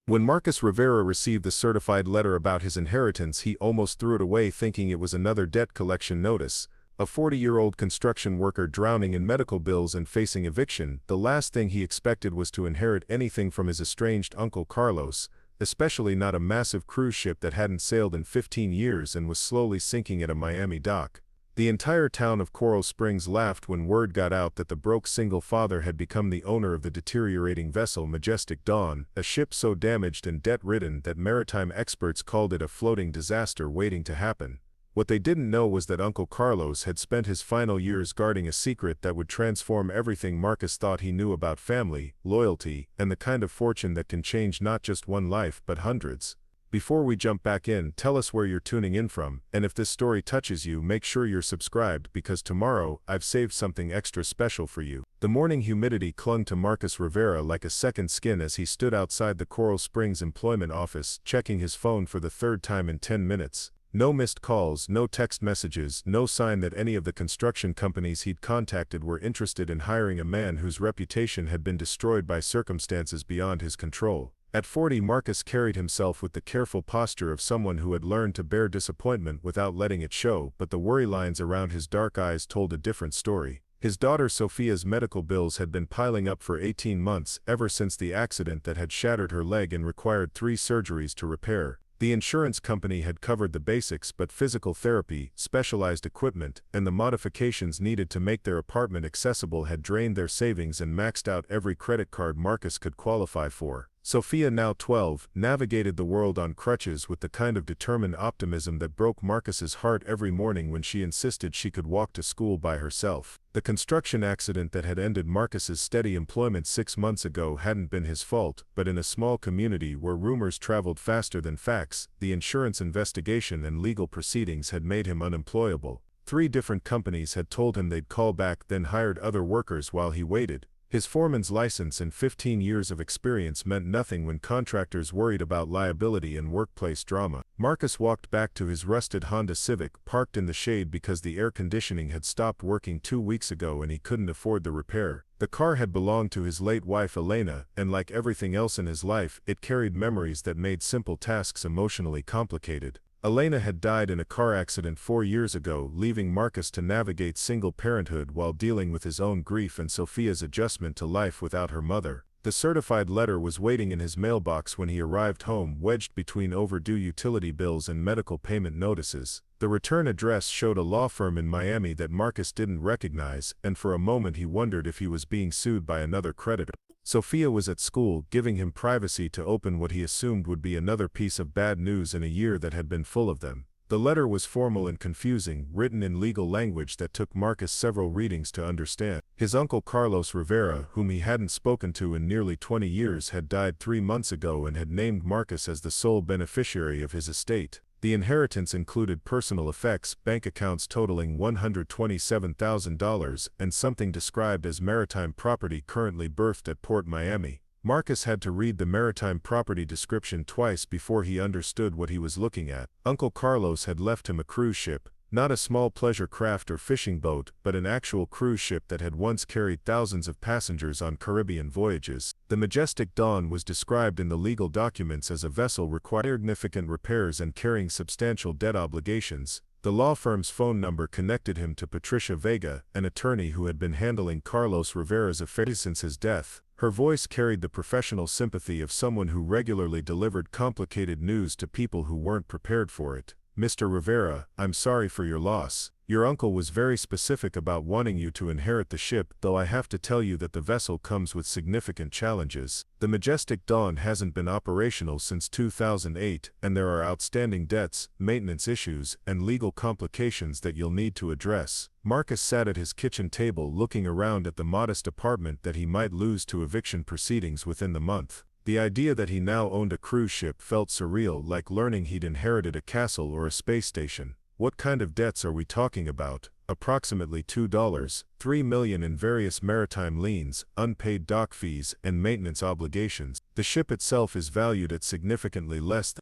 When Marcus Rivera received the certified letter about his inheritance, he almost threw it away, thinking it was another debt collection notice. A 40-year-old construction worker drowning in medical bills and facing eviction, the last thing he expected was to inherit anything from his estranged Uncle Carlos, especially not a massive cruise ship that hadn't sailed in 15 years and was slowly sinking at a Miami dock. The entire town of Coral Springs laughed when word got out that the broke single father had become the owner of the deteriorating vessel Majestic Dawn, a ship so damaged and debt-ridden that maritime experts called it a floating disaster waiting to happen. What they didn't know was that Uncle Carlos had spent his final years guarding a secret that would transform everything Marcus thought he knew about family, loyalty, and the kind of fortune that can change not just one life but hundreds. Before we jump back in, tell us where you're tuning in from, and if this story touches you, make sure you're subscribed because tomorrow, I've saved something extra special for you. The morning humidity clung to Marcus Rivera like a second skin as he stood outside the Coral Springs employment office, checking his phone for the third time in 10 minutes. No missed calls, no text messages, no sign that any of the construction companies he'd contacted were interested in hiring a man whose reputation had been destroyed by circumstances beyond his control. At 40, Marcus carried himself with the careful posture of someone who had learned to bear disappointment without letting it show, but the worry lines around his dark eyes told a different story. His daughter Sophia's medical bills had been piling up for 18 months, ever since the accident that had shattered her leg and required 3 surgeries to repair. The insurance company had covered the basics, but physical therapy, specialized equipment, and the modifications needed to make their apartment accessible had drained their savings and maxed out every credit card Marcus could qualify for. Sophia, now 12, navigated the world on crutches with the kind of determined optimism that broke Marcus's heart every morning when she insisted she could walk to school by herself. The construction accident that had ended Marcus's steady employment 6 months ago hadn't been his fault, but in a small community where rumors traveled faster than facts, the insurance investigation and legal proceedings had made him unemployable. 3 different companies had told him they'd call back, then hired other workers while he waited. His foreman's license and 15 years of experience meant nothing when contractors worried about liability and workplace drama. Marcus walked back to his rusted Honda Civic, parked in the shade because the air conditioning had stopped working 2 weeks ago and he couldn't afford the repair. The car had belonged to his late wife Elena, and like everything else in his life, it carried memories that made simple tasks emotionally complicated. Elena had died in a car accident 4 years ago, leaving Marcus to navigate single parenthood while dealing with his own grief and Sophia's adjustment to life without her mother. The certified letter was waiting in his mailbox when he arrived home, wedged between overdue utility bills and medical payment notices. The return address showed a law firm in Miami that Marcus didn't recognize, and for a moment he wondered if he was being sued by another creditor. Sophia was at school, giving him privacy to open what he assumed would be another piece of bad news in a year that had been full of them. The letter was formal and confusing, written in legal language that took Marcus several readings to understand. His uncle Carlos Rivera, whom he hadn't spoken to in nearly 20 years, had died 3 months ago and had named Marcus as the sole beneficiary of his estate. The inheritance included personal effects, bank accounts totaling $127,000, and something described as maritime property currently berthed at Port Miami. Marcus had to read the maritime property description twice before he understood what he was looking at. Uncle Carlos had left him a cruise ship, not a small pleasure craft or fishing boat, but an actual cruise ship that had once carried thousands of passengers on Caribbean voyages. The Majestic Dawn was described in the legal documents as a vessel requiring significant repairs and carrying substantial debt obligations. The law firm's phone number connected him to Patricia Vega, an attorney who had been handling Carlos Rivera's affairs since his death. Her voice carried the professional sympathy of someone who regularly delivered complicated news to people who weren't prepared for it. Mr. Rivera, I'm sorry for your loss. Your uncle was very specific about wanting you to inherit the ship, though I have to tell you that the vessel comes with significant challenges. The Majestic Dawn hasn't been operational since 2008, and there are outstanding debts, maintenance issues, and legal complications that you'll need to address. Marcus sat at his kitchen table looking around at the modest apartment that he might lose to eviction proceedings within the month. The idea that he now owned a cruise ship felt surreal, like learning he'd inherited a castle or a space station. What kind of debts are we talking about? Approximately $3 million in various maritime liens, unpaid dock fees, and maintenance obligations. The ship itself is valued at significantly less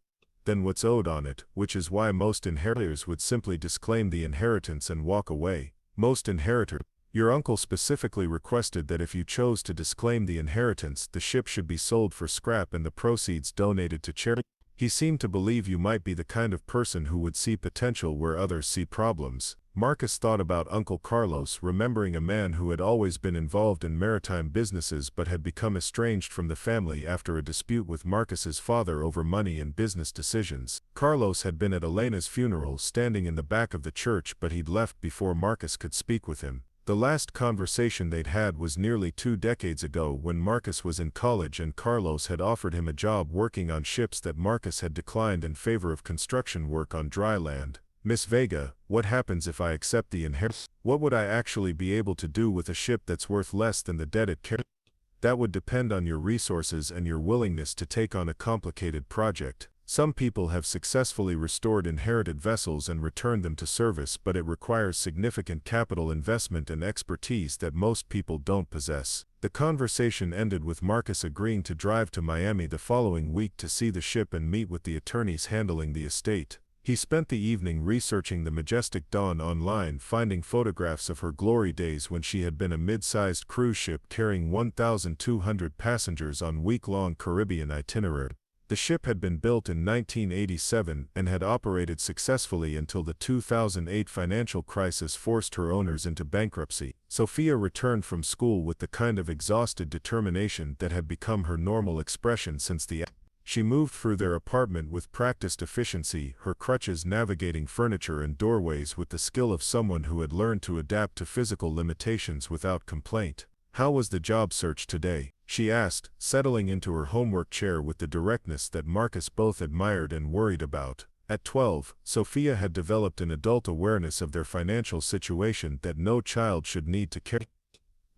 than what's owed on it, which is why most inheritors would simply disclaim the inheritance and walk away. Most inheritors Your uncle specifically requested that if you chose to disclaim the inheritance, the ship should be sold for scrap and the proceeds donated to charity. He seemed to believe you might be the kind of person who would see potential where others see problems. Marcus thought about Uncle Carlos, remembering a man who had always been involved in maritime businesses but had become estranged from the family after a dispute with Marcus's father over money and business decisions. Carlos had been at Elena's funeral, standing in the back of the church, but he'd left before Marcus could speak with him. The last conversation they'd had was nearly 2 decades ago when Marcus was in college and Carlos had offered him a job working on ships that Marcus had declined in favor of construction work on dry land. Miss Vega, what happens if I accept the inheritance? What would I actually be able to do with a ship that's worth less than the debt it carries? That would depend on your resources and your willingness to take on a complicated project. Some people have successfully restored inherited vessels and returned them to service, but it requires significant capital investment and expertise that most people don't possess. The conversation ended with Marcus agreeing to drive to Miami the following week to see the ship and meet with the attorneys handling the estate. He spent the evening researching the Majestic Dawn online, finding photographs of her glory days when she had been a mid-sized cruise ship carrying 1,200 passengers on week-long Caribbean itinerary. The ship had been built in 1987 and had operated successfully until the 2008 financial crisis forced her owners into bankruptcy. Sophia returned from school with the kind of exhausted determination that had become her normal expression since the She moved through their apartment with practiced efficiency, her crutches navigating furniture and doorways with the skill of someone who had learned to adapt to physical limitations without complaint. "How was the job search today?" she asked, settling into her homework chair with the directness that Marcus both admired and worried about. At 12, Sophia had developed an adult awareness of their financial situation that no child should need to carry.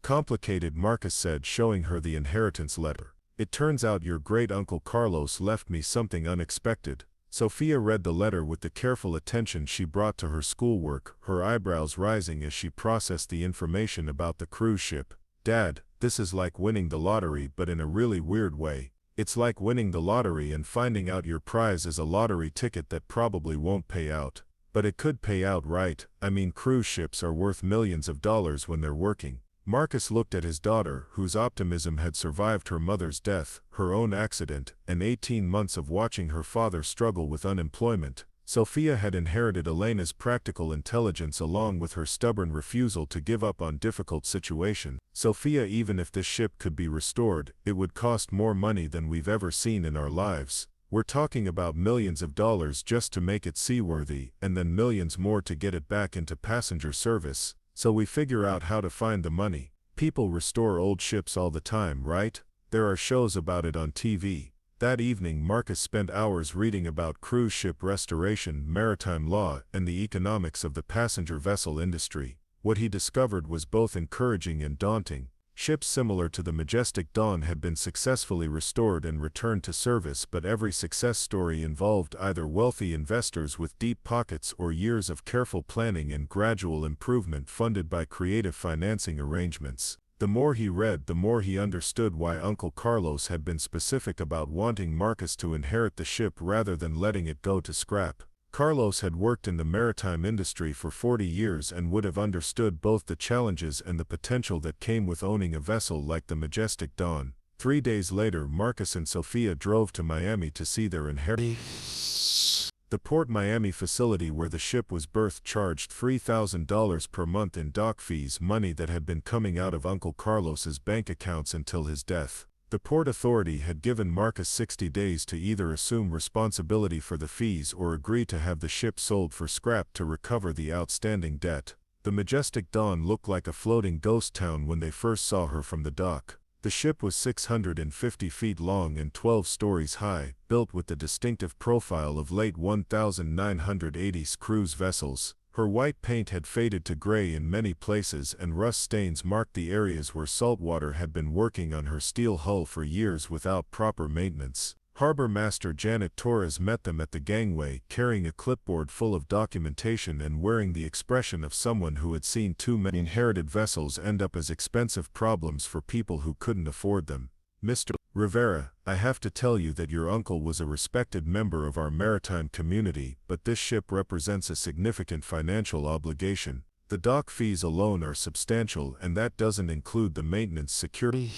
"Complicated," Marcus said, showing her the inheritance letter. "It turns out your great-uncle Carlos left me something unexpected." Sophia read the letter with the careful attention she brought to her schoolwork, her eyebrows rising as she processed the information about the cruise ship. "Dad, this is like winning the lottery, but in a really weird way. It's like winning the lottery and finding out your prize is a lottery ticket that probably won't pay out. But it could pay out, right? I mean, cruise ships are worth millions of dollars when they're working." Marcus looked at his daughter, whose optimism had survived her mother's death, her own accident, and 18 months of watching her father struggle with unemployment. Sophia had inherited Elena's practical intelligence along with her stubborn refusal to give up on difficult situations. "Sophia, even if this ship could be restored, it would cost more money than we've ever seen in our lives. We're talking about millions of dollars just to make it seaworthy, and then millions more to get it back into passenger service. So we figure out how to find the money. People restore old ships all the time, right? There are shows about it on TV." That evening Marcus spent hours reading about cruise ship restoration, maritime law, and the economics of the passenger vessel industry. What he discovered was both encouraging and daunting. Ships similar to the Majestic Dawn had been successfully restored and returned to service, but every success story involved either wealthy investors with deep pockets or years of careful planning and gradual improvement funded by creative financing arrangements. The more he read, the more he understood why Uncle Carlos had been specific about wanting Marcus to inherit the ship rather than letting it go to scrap. Carlos had worked in the maritime industry for 40 years and would have understood both the challenges and the potential that came with owning a vessel like the Majestic Dawn. 3 days later, Marcus and Sophia drove to Miami to see their inheritance. The Port Miami facility where the ship was berthed charged $3,000 per month in dock fees, money that had been coming out of Uncle Carlos's bank accounts until his death. The Port Authority had given Marcus 60 days to either assume responsibility for the fees or agree to have the ship sold for scrap to recover the outstanding debt. The Majestic Dawn looked like a floating ghost town when they first saw her from the dock. The ship was 650 feet long and 12 stories high, built with the distinctive profile of late 1980s cruise vessels. Her white paint had faded to gray in many places and rust stains marked the areas where saltwater had been working on her steel hull for years without proper maintenance. Harbor Master Janet Torres met them at the gangway, carrying a clipboard full of documentation and wearing the expression of someone who had seen too many inherited vessels end up as expensive problems for people who couldn't afford them. "Mr. Rivera, I have to tell you that your uncle was a respected member of our maritime community, but this ship represents a significant financial obligation. The dock fees alone are substantial, and that doesn't include the maintenance security.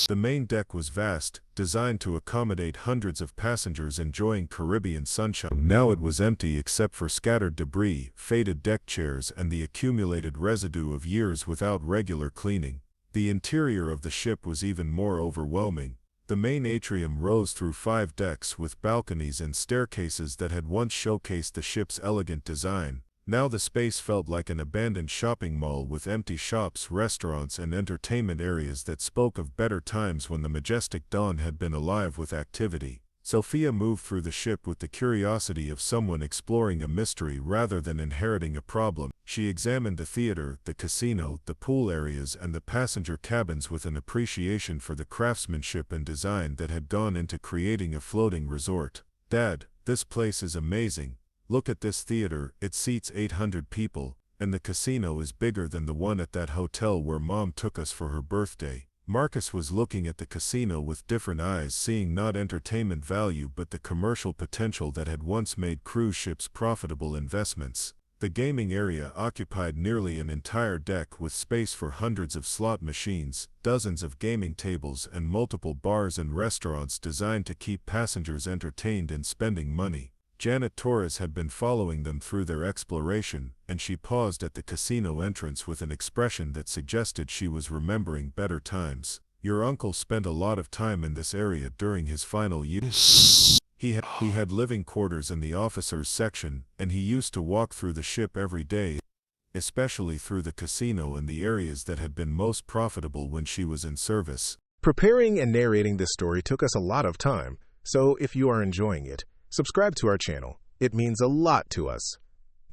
The main deck was vast, designed to accommodate hundreds of passengers enjoying Caribbean sunshine. Now it was empty except for scattered debris, faded deck chairs, and the accumulated residue of years without regular cleaning. The interior of the ship was even more overwhelming. The main atrium rose through 5 decks with balconies and staircases that had once showcased the ship's elegant design. Now the space felt like an abandoned shopping mall with empty shops, restaurants, and entertainment areas that spoke of better times when the Majestic Dawn had been alive with activity. Sophia moved through the ship with the curiosity of someone exploring a mystery rather than inheriting a problem. She examined the theater, the casino, the pool areas, and the passenger cabins with an appreciation for the craftsmanship and design that had gone into creating a floating resort. "Dad, this place is amazing. Look at this theater, it seats 800 people, and the casino is bigger than the one at that hotel where Mom took us for her birthday." Marcus was looking at the casino with different eyes, seeing not entertainment value but the commercial potential that had once made cruise ships profitable investments. The gaming area occupied nearly an entire deck with space for hundreds of slot machines, dozens of gaming tables, and multiple bars and restaurants designed to keep passengers entertained and spending money. Janet Torres had been following them through their exploration, and she paused at the casino entrance with an expression that suggested she was remembering better times. "Your uncle spent a lot of time in this area during his final years. He had living quarters in the officers' section, and he used to walk through the ship every day, especially through the casino and the areas that had been most profitable when she was in service." Preparing and narrating this story took us a lot of time, so if you are enjoying it, subscribe to our channel. It means a lot to us.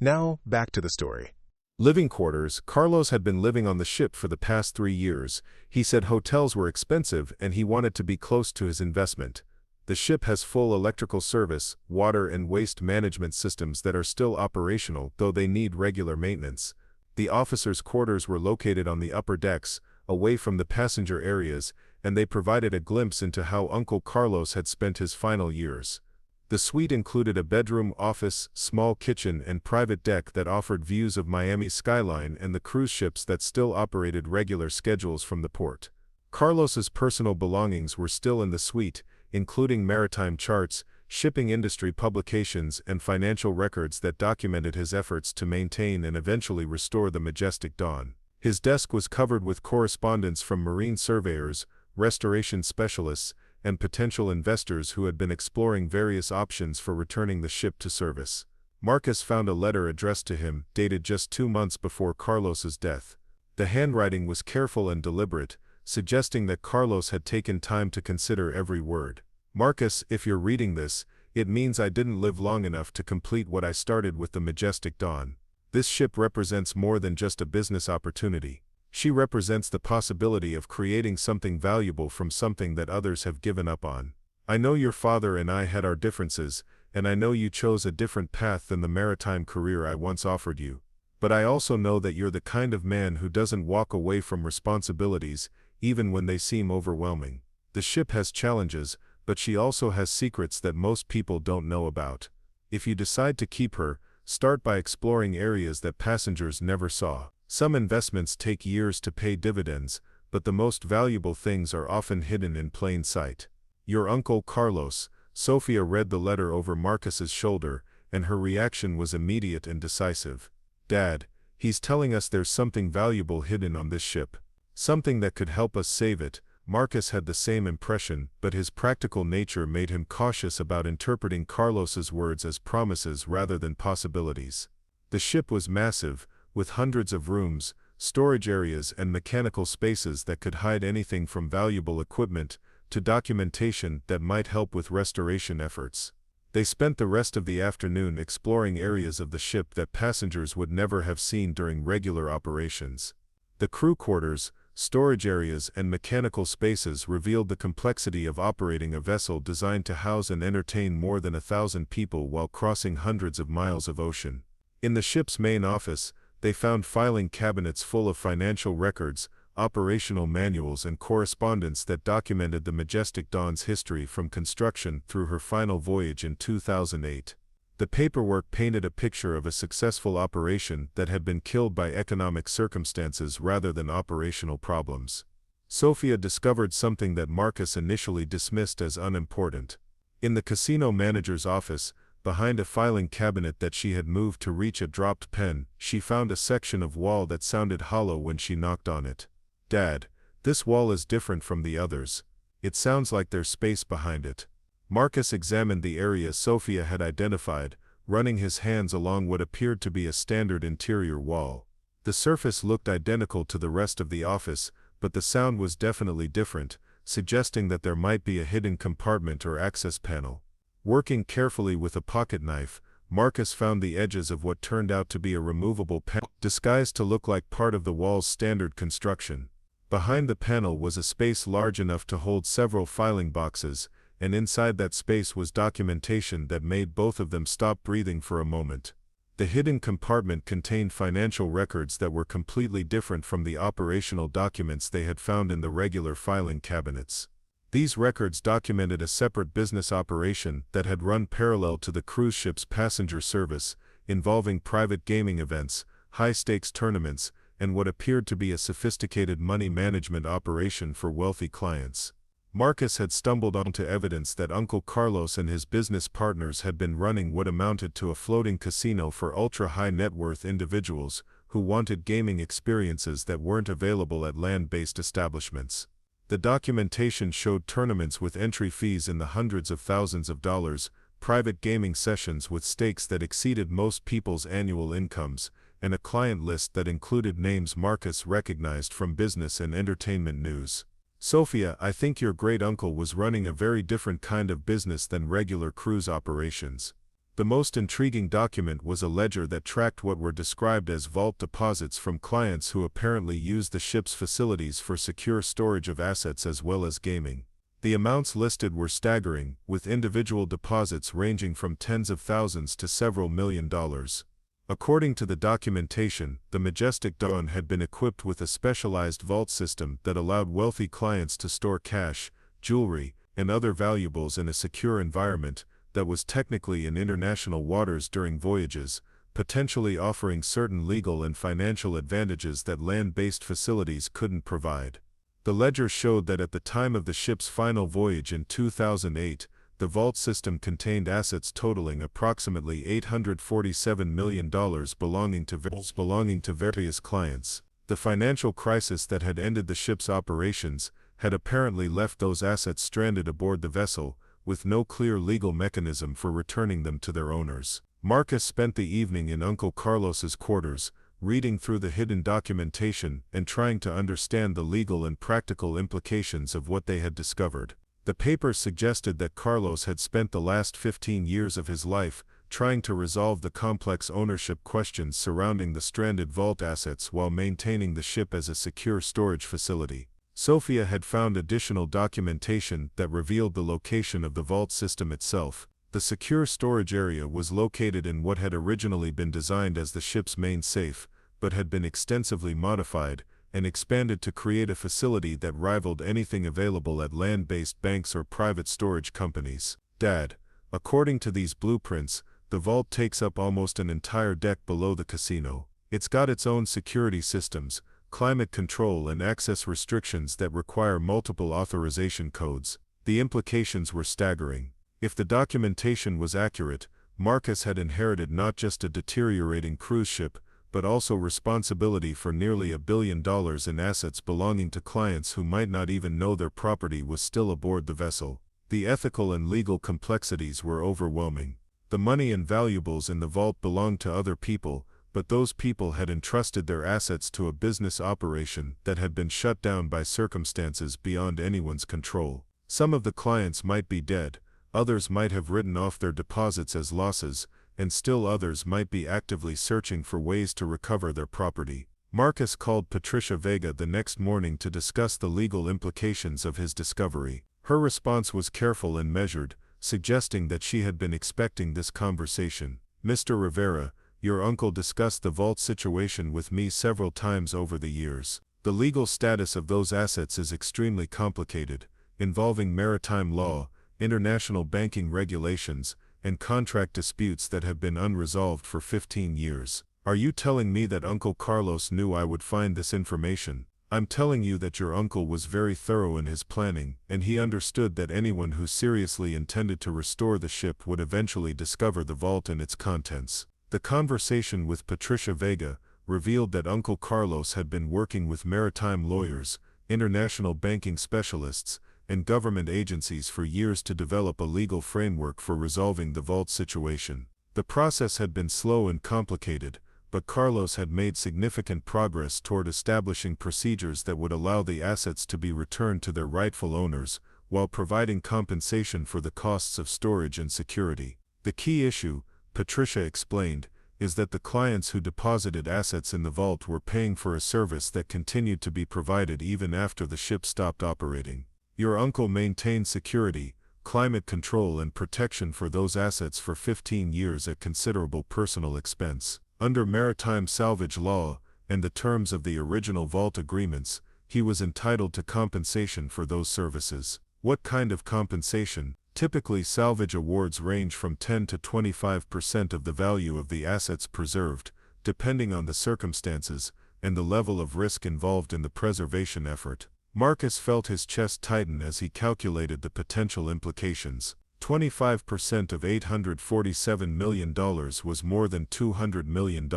Now, back to the story. Living quarters. Carlos had been living on the ship for the past 3 years. He said hotels were expensive and he wanted to be close to his investment. The ship has full electrical service, water and waste management systems that are still operational, though they need regular maintenance. The officers' quarters were located on the upper decks, away from the passenger areas, and they provided a glimpse into how Uncle Carlos had spent his final years. The suite included a bedroom, office, small kitchen, and private deck that offered views of Miami's skyline and the cruise ships that still operated regular schedules from the port. Carlos's personal belongings were still in the suite, including maritime charts, shipping industry publications, and financial records that documented his efforts to maintain and eventually restore the Majestic Dawn. His desk was covered with correspondence from marine surveyors, restoration specialists, and potential investors who had been exploring various options for returning the ship to service. Marcus found a letter addressed to him, dated just 2 months before Carlos's death. The handwriting was careful and deliberate, suggesting that Carlos had taken time to consider every word. "Marcus, if you're reading this, it means I didn't live long enough to complete what I started with the Majestic Dawn. This ship represents more than just a business opportunity. She represents the possibility of creating something valuable from something that others have given up on. I know your father and I had our differences, and I know you chose a different path than the maritime career I once offered you. But I also know that you're the kind of man who doesn't walk away from responsibilities, even when they seem overwhelming. The ship has challenges, but she also has secrets that most people don't know about. If you decide to keep her, start by exploring areas that passengers never saw. Some investments take years to pay dividends, but the most valuable things are often hidden in plain sight. Your Uncle Carlos." Sophia read the letter over Marcus's shoulder, and her reaction was immediate and decisive. "Dad, he's telling us there's something valuable hidden on this ship. Something that could help us save it." Marcus had the same impression, but his practical nature made him cautious about interpreting Carlos's words as promises rather than possibilities. The ship was massive, with hundreds of rooms, storage areas, and mechanical spaces that could hide anything from valuable equipment to documentation that might help with restoration efforts. They spent the rest of the afternoon exploring areas of the ship that passengers would never have seen during regular operations. The crew quarters, storage areas, and mechanical spaces revealed the complexity of operating a vessel designed to house and entertain more than 1,000 people while crossing hundreds of miles of ocean. In the ship's main office, they found filing cabinets full of financial records, operational manuals, and correspondence that documented the Majestic Dawn's history from construction through her final voyage in 2008. The paperwork painted a picture of a successful operation that had been killed by economic circumstances rather than operational problems. Sophia discovered something that Marcus initially dismissed as unimportant. In the casino manager's office, behind a filing cabinet that she had moved to reach a dropped pen, she found a section of wall that sounded hollow when she knocked on it. "Dad, this wall is different from the others. It sounds like there's space behind it." Marcus examined the area Sophia had identified, running his hands along what appeared to be a standard interior wall. The surface looked identical to the rest of the office, but the sound was definitely different, suggesting that there might be a hidden compartment or access panel. Working carefully with a pocket knife, Marcus found the edges of what turned out to be a removable panel, disguised to look like part of the wall's standard construction. Behind the panel was a space large enough to hold several filing boxes, and inside that space was documentation that made both of them stop breathing for a moment. The hidden compartment contained financial records that were completely different from the operational documents they had found in the regular filing cabinets. These records documented a separate business operation that had run parallel to the cruise ship's passenger service, involving private gaming events, high-stakes tournaments, and what appeared to be a sophisticated money management operation for wealthy clients. Marcus had stumbled onto evidence that Uncle Carlos and his business partners had been running what amounted to a floating casino for ultra-high net worth individuals who wanted gaming experiences that weren't available at land-based establishments. The documentation showed tournaments with entry fees in the hundreds of thousands of dollars, private gaming sessions with stakes that exceeded most people's annual incomes, and a client list that included names Marcus recognized from business and entertainment news. "Sophia, I think your great-uncle was running a very different kind of business than regular cruise operations." The most intriguing document was a ledger that tracked what were described as vault deposits from clients who apparently used the ship's facilities for secure storage of assets as well as gaming. The amounts listed were staggering, with individual deposits ranging from tens of thousands to several $1,000,000. According to the documentation, the Majestic Dawn had been equipped with a specialized vault system that allowed wealthy clients to store cash, jewelry, and other valuables in a secure environment that was technically in international waters during voyages, potentially offering certain legal and financial advantages that land-based facilities couldn't provide. The ledger showed that at the time of the ship's final voyage in 2008, the vault system contained assets totaling approximately $847 million belonging to various clients. The financial crisis that had ended the ship's operations had apparently left those assets stranded aboard the vessel, with no clear legal mechanism for returning them to their owners. Marcus spent the evening in Uncle Carlos's quarters, reading through the hidden documentation and trying to understand the legal and practical implications of what they had discovered. The papers suggested that Carlos had spent the last 15 years of his life trying to resolve the complex ownership questions surrounding the stranded vault assets while maintaining the ship as a secure storage facility. Sophia had found additional documentation that revealed the location of the vault system itself. The secure storage area was located in what had originally been designed as the ship's main safe, but had been extensively modified and expanded to create a facility that rivaled anything available at land-based banks or private storage companies. "Dad, according to these blueprints, the vault takes up almost an entire deck below the casino. It's got its own security systems, climate control and access restrictions that require multiple authorization codes." The implications were staggering. If the documentation was accurate, Marcus had inherited not just a deteriorating cruise ship, but also responsibility for nearly $1 billion in assets belonging to clients who might not even know their property was still aboard the vessel. The ethical and legal complexities were overwhelming. The money and valuables in the vault belonged to other people, but those people had entrusted their assets to a business operation that had been shut down by circumstances beyond anyone's control. Some of the clients might be dead, others might have written off their deposits as losses, and still others might be actively searching for ways to recover their property. Marcus called Patricia Vega the next morning to discuss the legal implications of his discovery. Her response was careful and measured, suggesting that she had been expecting this conversation. "Mr. Rivera, your uncle discussed the vault situation with me several times over the years. The legal status of those assets is extremely complicated, involving maritime law, international banking regulations, and contract disputes that have been unresolved for 15 years. Are you telling me that Uncle Carlos knew I would find this information? I'm telling you that your uncle was very thorough in his planning, and he understood that anyone who seriously intended to restore the ship would eventually discover the vault and its contents. The conversation with Patricia Vega revealed that Uncle Carlos had been working with maritime lawyers, international banking specialists, and government agencies for years to develop a legal framework for resolving the vault situation. The process had been slow and complicated, but Carlos had made significant progress toward establishing procedures that would allow the assets to be returned to their rightful owners, while providing compensation for the costs of storage and security. The key issue, Patricia explained, is that the clients who deposited assets in the vault were paying for a service that continued to be provided even after the ship stopped operating. Your uncle maintained security, climate control and protection for those assets for 15 years at considerable personal expense. Under maritime salvage law, and the terms of the original vault agreements, he was entitled to compensation for those services. What kind of compensation? Typically, salvage awards range from 10 to 25% of the value of the assets preserved, depending on the circumstances and the level of risk involved in the preservation effort. Marcus felt his chest tighten as he calculated the potential implications. 25% of $847 million was more than $200 million,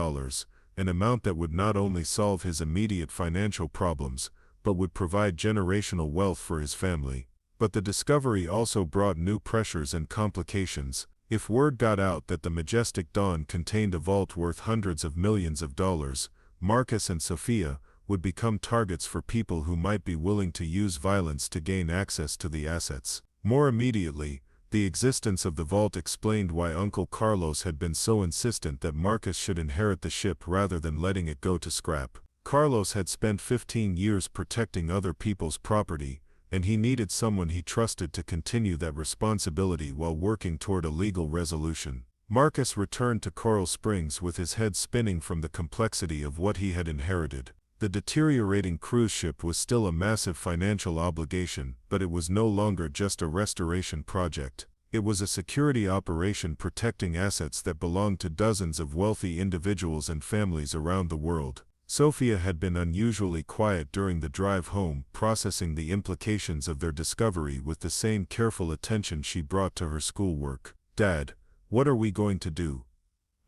an amount that would not only solve his immediate financial problems, but would provide generational wealth for his family. But the discovery also brought new pressures and complications. If word got out that the Majestic Dawn contained a vault worth hundreds of millions of dollars, Marcus and Sophia would become targets for people who might be willing to use violence to gain access to the assets. More immediately, the existence of the vault explained why Uncle Carlos had been so insistent that Marcus should inherit the ship rather than letting it go to scrap. Carlos had spent 15 years protecting other people's property, and he needed someone he trusted to continue that responsibility while working toward a legal resolution. Marcus returned to Coral Springs with his head spinning from the complexity of what he had inherited. The deteriorating cruise ship was still a massive financial obligation, but it was no longer just a restoration project. It was a security operation protecting assets that belonged to dozens of wealthy individuals and families around the world. Sophia had been unusually quiet during the drive home, processing the implications of their discovery with the same careful attention she brought to her schoolwork. "Dad, what are we going to do?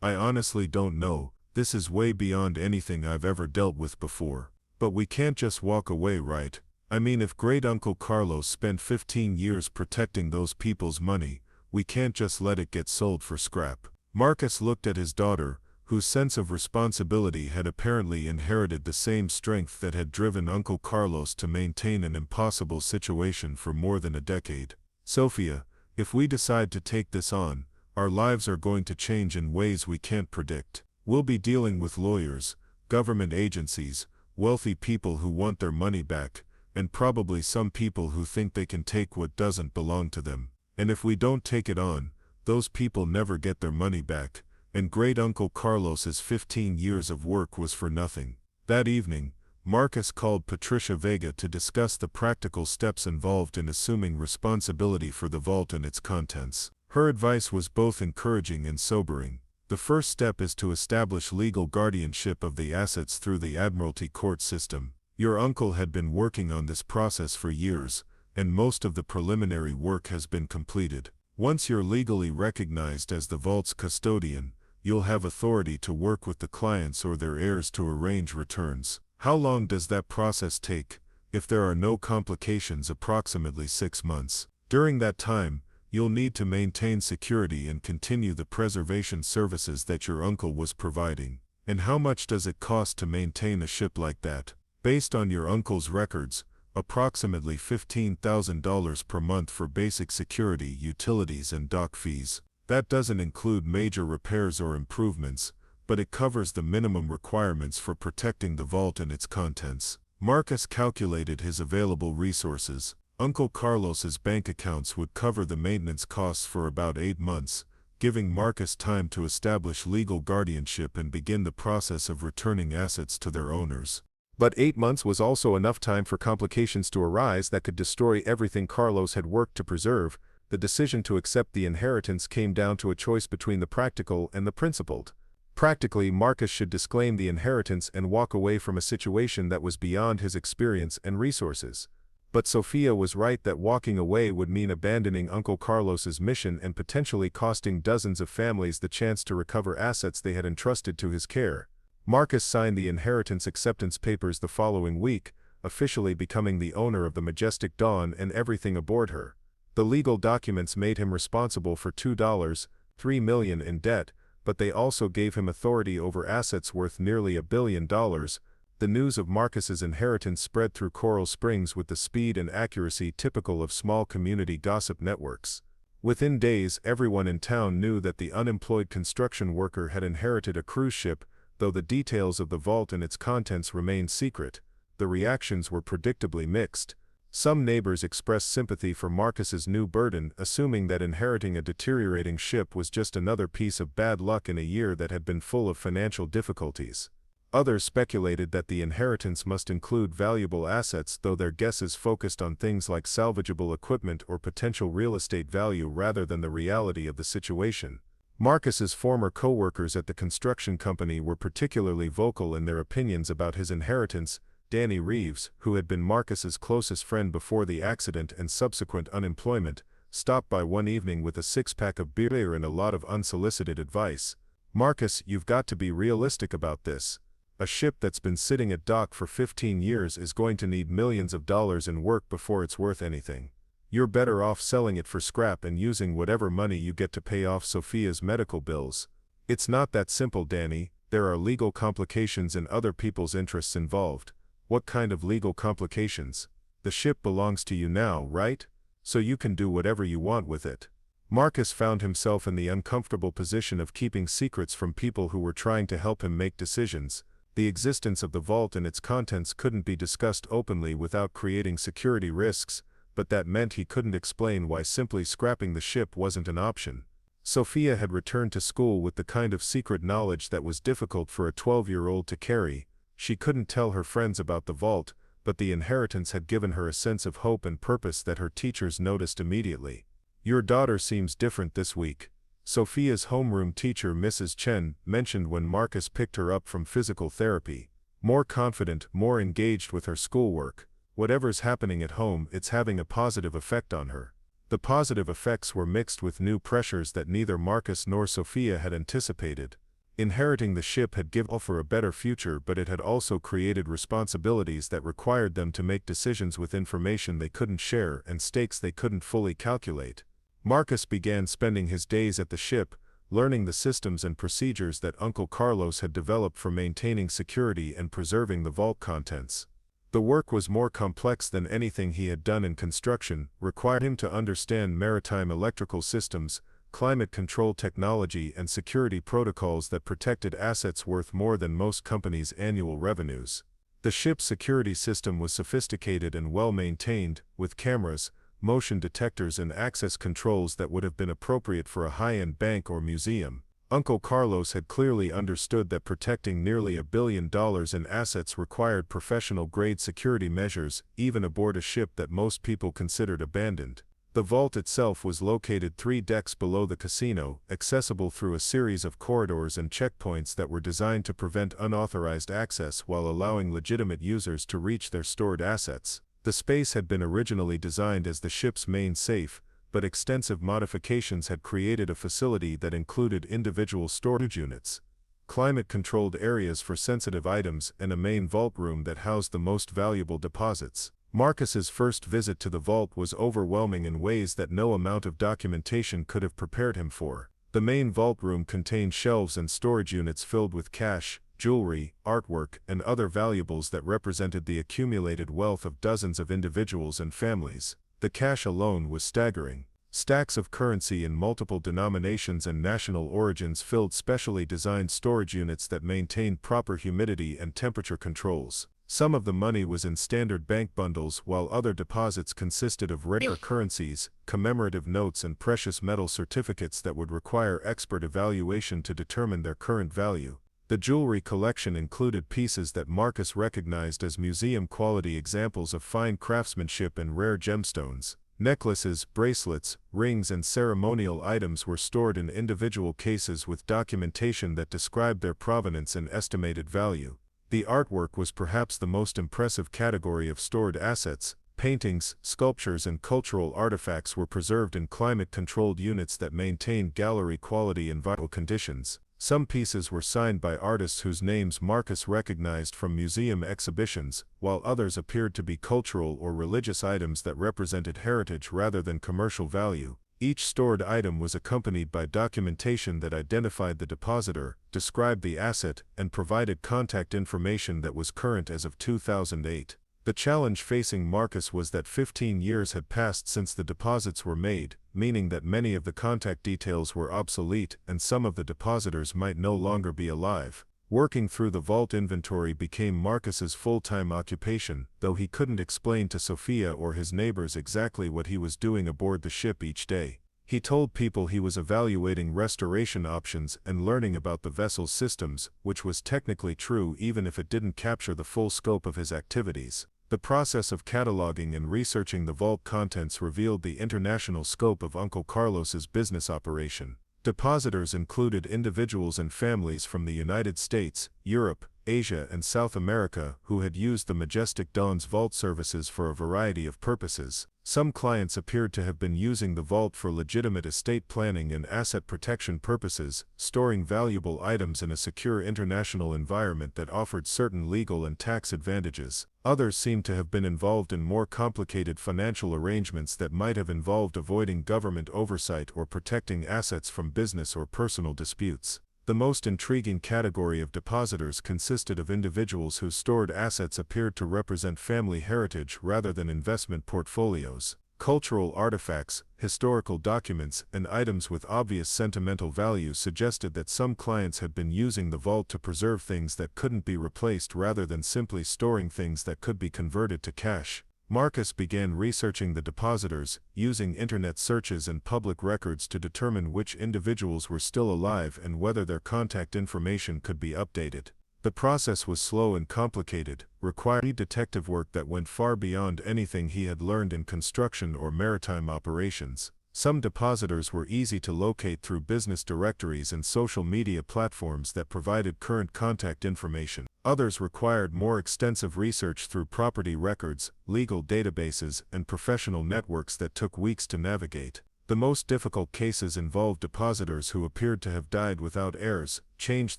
I honestly don't know. This is way beyond anything I've ever dealt with before. But we can't just walk away, right? I mean, if Great-Uncle Carlos spent 15 years protecting those people's money, we can't just let it get sold for scrap." Marcus looked at his daughter, whose sense of responsibility had apparently inherited the same strength that had driven Uncle Carlos to maintain an impossible situation for more than a decade. "Sophia, if we decide to take this on, our lives are going to change in ways we can't predict. We'll be dealing with lawyers, government agencies, wealthy people who want their money back, and probably some people who think they can take what doesn't belong to them. And if we don't take it on, those people never get their money back, and Great-Uncle Carlos's 15 years of work was for nothing." That evening, Marcus called Patricia Vega to discuss the practical steps involved in assuming responsibility for the vault and its contents. Her advice was both encouraging and sobering. The first step is to establish legal guardianship of the assets through the Admiralty court system. Your uncle had been working on this process for years, and most of the preliminary work has been completed. Once you're legally recognized as the vault's custodian, you'll have authority to work with the clients or their heirs to arrange returns. How long does that process take? If there are no complications, approximately 6 months. During that time, you'll need to maintain security and continue the preservation services that your uncle was providing. And how much does it cost to maintain a ship like that? Based on your uncle's records, approximately $15,000 per month for basic security, utilities and dock fees. That doesn't include major repairs or improvements, but it covers the minimum requirements for protecting the vault and its contents. Marcus calculated his available resources. Uncle Carlos's bank accounts would cover the maintenance costs for about 8 months, giving Marcus time to establish legal guardianship and begin the process of returning assets to their owners. But 8 months was also enough time for complications to arise that could destroy everything Carlos had worked to preserve. The decision to accept the inheritance came down to a choice between the practical and the principled. Practically, Marcus should disclaim the inheritance and walk away from a situation that was beyond his experience and resources. But Sophia was right that walking away would mean abandoning Uncle Carlos's mission and potentially costing dozens of families the chance to recover assets they had entrusted to his care. Marcus signed the inheritance acceptance papers the following week, officially becoming the owner of the Majestic Dawn and everything aboard her. The legal documents made him responsible for $2.3 million in debt, but they also gave him authority over assets worth nearly $1 billion. The news of Marcus's inheritance spread through Coral Springs with the speed and accuracy typical of small community gossip networks. Within days, everyone in town knew that the unemployed construction worker had inherited a cruise ship, though the details of the vault and its contents remained secret. The reactions were predictably mixed. Some neighbors expressed sympathy for Marcus's new burden, assuming that inheriting a deteriorating ship was just another piece of bad luck in a year that had been full of financial difficulties. Others speculated that the inheritance must include valuable assets, though their guesses focused on things like salvageable equipment or potential real estate value rather than the reality of the situation. Marcus's former co-workers at the construction company were particularly vocal in their opinions about his inheritance. Danny Reeves, who had been Marcus's closest friend before the accident and subsequent unemployment, stopped by one evening with a six-pack of beer and a lot of unsolicited advice. "Marcus, you've got to be realistic about this. A ship that's been sitting at dock for 15 years is going to need millions of dollars in work before it's worth anything. You're better off selling it for scrap and using whatever money you get to pay off Sophia's medical bills." "It's not that simple, Danny. There are legal complications and other people's interests involved." "What kind of legal complications? The ship belongs to you now, right? So you can do whatever you want with it." Marcus found himself in the uncomfortable position of keeping secrets from people who were trying to help him make decisions. The existence of the vault and its contents couldn't be discussed openly without creating security risks, but that meant he couldn't explain why simply scrapping the ship wasn't an option. Sophia had returned to school with the kind of secret knowledge that was difficult for a 12-year-old to carry. She couldn't tell her friends about the vault, but the inheritance had given her a sense of hope and purpose that her teachers noticed immediately. "Your daughter seems different this week," Sophia's homeroom teacher Mrs. Chen mentioned when Marcus picked her up from physical therapy. "More confident, more engaged with her schoolwork. Whatever's happening at home, it's having a positive effect on her." The positive effects were mixed with new pressures that neither Marcus nor Sophia had anticipated. Inheriting the ship had given her a better future, but it had also created responsibilities that required them to make decisions with information they couldn't share and stakes they couldn't fully calculate. Marcus began spending his days at the ship, learning the systems and procedures that Uncle Carlos had developed for maintaining security and preserving the vault contents. The work was more complex than anything he had done in construction, required him to understand maritime electrical systems, climate control technology and security protocols that protected assets worth more than most companies' annual revenues. The ship's security system was sophisticated and well-maintained, with cameras, motion detectors and access controls that would have been appropriate for a high-end bank or museum. Uncle Carlos had clearly understood that protecting nearly $1 billion in assets required professional-grade security measures, even aboard a ship that most people considered abandoned. The vault itself was located 3 decks below the casino, accessible through a series of corridors and checkpoints that were designed to prevent unauthorized access while allowing legitimate users to reach their stored assets. The space had been originally designed as the ship's main safe, but extensive modifications had created a facility that included individual storage units, climate-controlled areas for sensitive items, and a main vault room that housed the most valuable deposits. Marcus's first visit to the vault was overwhelming in ways that no amount of documentation could have prepared him for. The main vault room contained shelves and storage units filled with cash, jewelry, artwork, and other valuables that represented the accumulated wealth of dozens of individuals and families. The cash alone was staggering. Stacks of currency in multiple denominations and national origins filled specially designed storage units that maintained proper humidity and temperature controls. Some of the money was in standard bank bundles, while other deposits consisted of rare currencies, commemorative notes and precious metal certificates that would require expert evaluation to determine their current value. The jewelry collection included pieces that Marcus recognized as museum-quality examples of fine craftsmanship and rare gemstones. Necklaces, bracelets, rings and ceremonial items were stored in individual cases with documentation that described their provenance and estimated value. The artwork was perhaps the most impressive category of stored assets. Paintings, sculptures and cultural artifacts were preserved in climate-controlled units that maintained gallery quality in vital conditions. Some pieces were signed by artists whose names Marcus recognized from museum exhibitions, while others appeared to be cultural or religious items that represented heritage rather than commercial value. Each stored item was accompanied by documentation that identified the depositor, described the asset, and provided contact information that was current as of 2008. The challenge facing Marcus was that 15 years had passed since the deposits were made, meaning that many of the contact details were obsolete and some of the depositors might no longer be alive. Working through the vault inventory became Marcus's full-time occupation, though he couldn't explain to Sophia or his neighbors exactly what he was doing aboard the ship each day. He told people he was evaluating restoration options and learning about the vessel's systems, which was technically true even if it didn't capture the full scope of his activities. The process of cataloging and researching the vault contents revealed the international scope of Uncle Carlos's business operation. Depositors included individuals and families from the United States, Europe, Asia and South America who had used the Majestic Dawn's vault services for a variety of purposes. Some clients appeared to have been using the vault for legitimate estate planning and asset protection purposes, storing valuable items in a secure international environment that offered certain legal and tax advantages. Others seemed to have been involved in more complicated financial arrangements that might have involved avoiding government oversight or protecting assets from business or personal disputes. The most intriguing category of depositors consisted of individuals whose stored assets appeared to represent family heritage rather than investment portfolios. Cultural artifacts, historical documents, and items with obvious sentimental value suggested that some clients had been using the vault to preserve things that couldn't be replaced rather than simply storing things that could be converted to cash. Marcus began researching the depositors, using internet searches and public records to determine which individuals were still alive and whether their contact information could be updated. The process was slow and complicated, requiring detective work that went far beyond anything he had learned in construction or maritime operations. Some depositors were easy to locate through business directories and social media platforms that provided current contact information. Others required more extensive research through property records, legal databases, and professional networks that took weeks to navigate. The most difficult cases involved depositors who appeared to have died without heirs, changed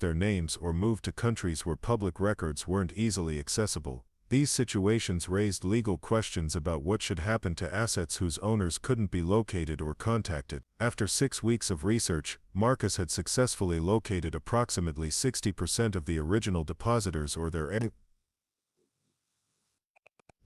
their names, or moved to countries where public records weren't easily accessible. These situations raised legal questions about what should happen to assets whose owners couldn't be located or contacted. After 6 weeks of research, Marcus had successfully located approximately 60% of the original depositors or their heirs.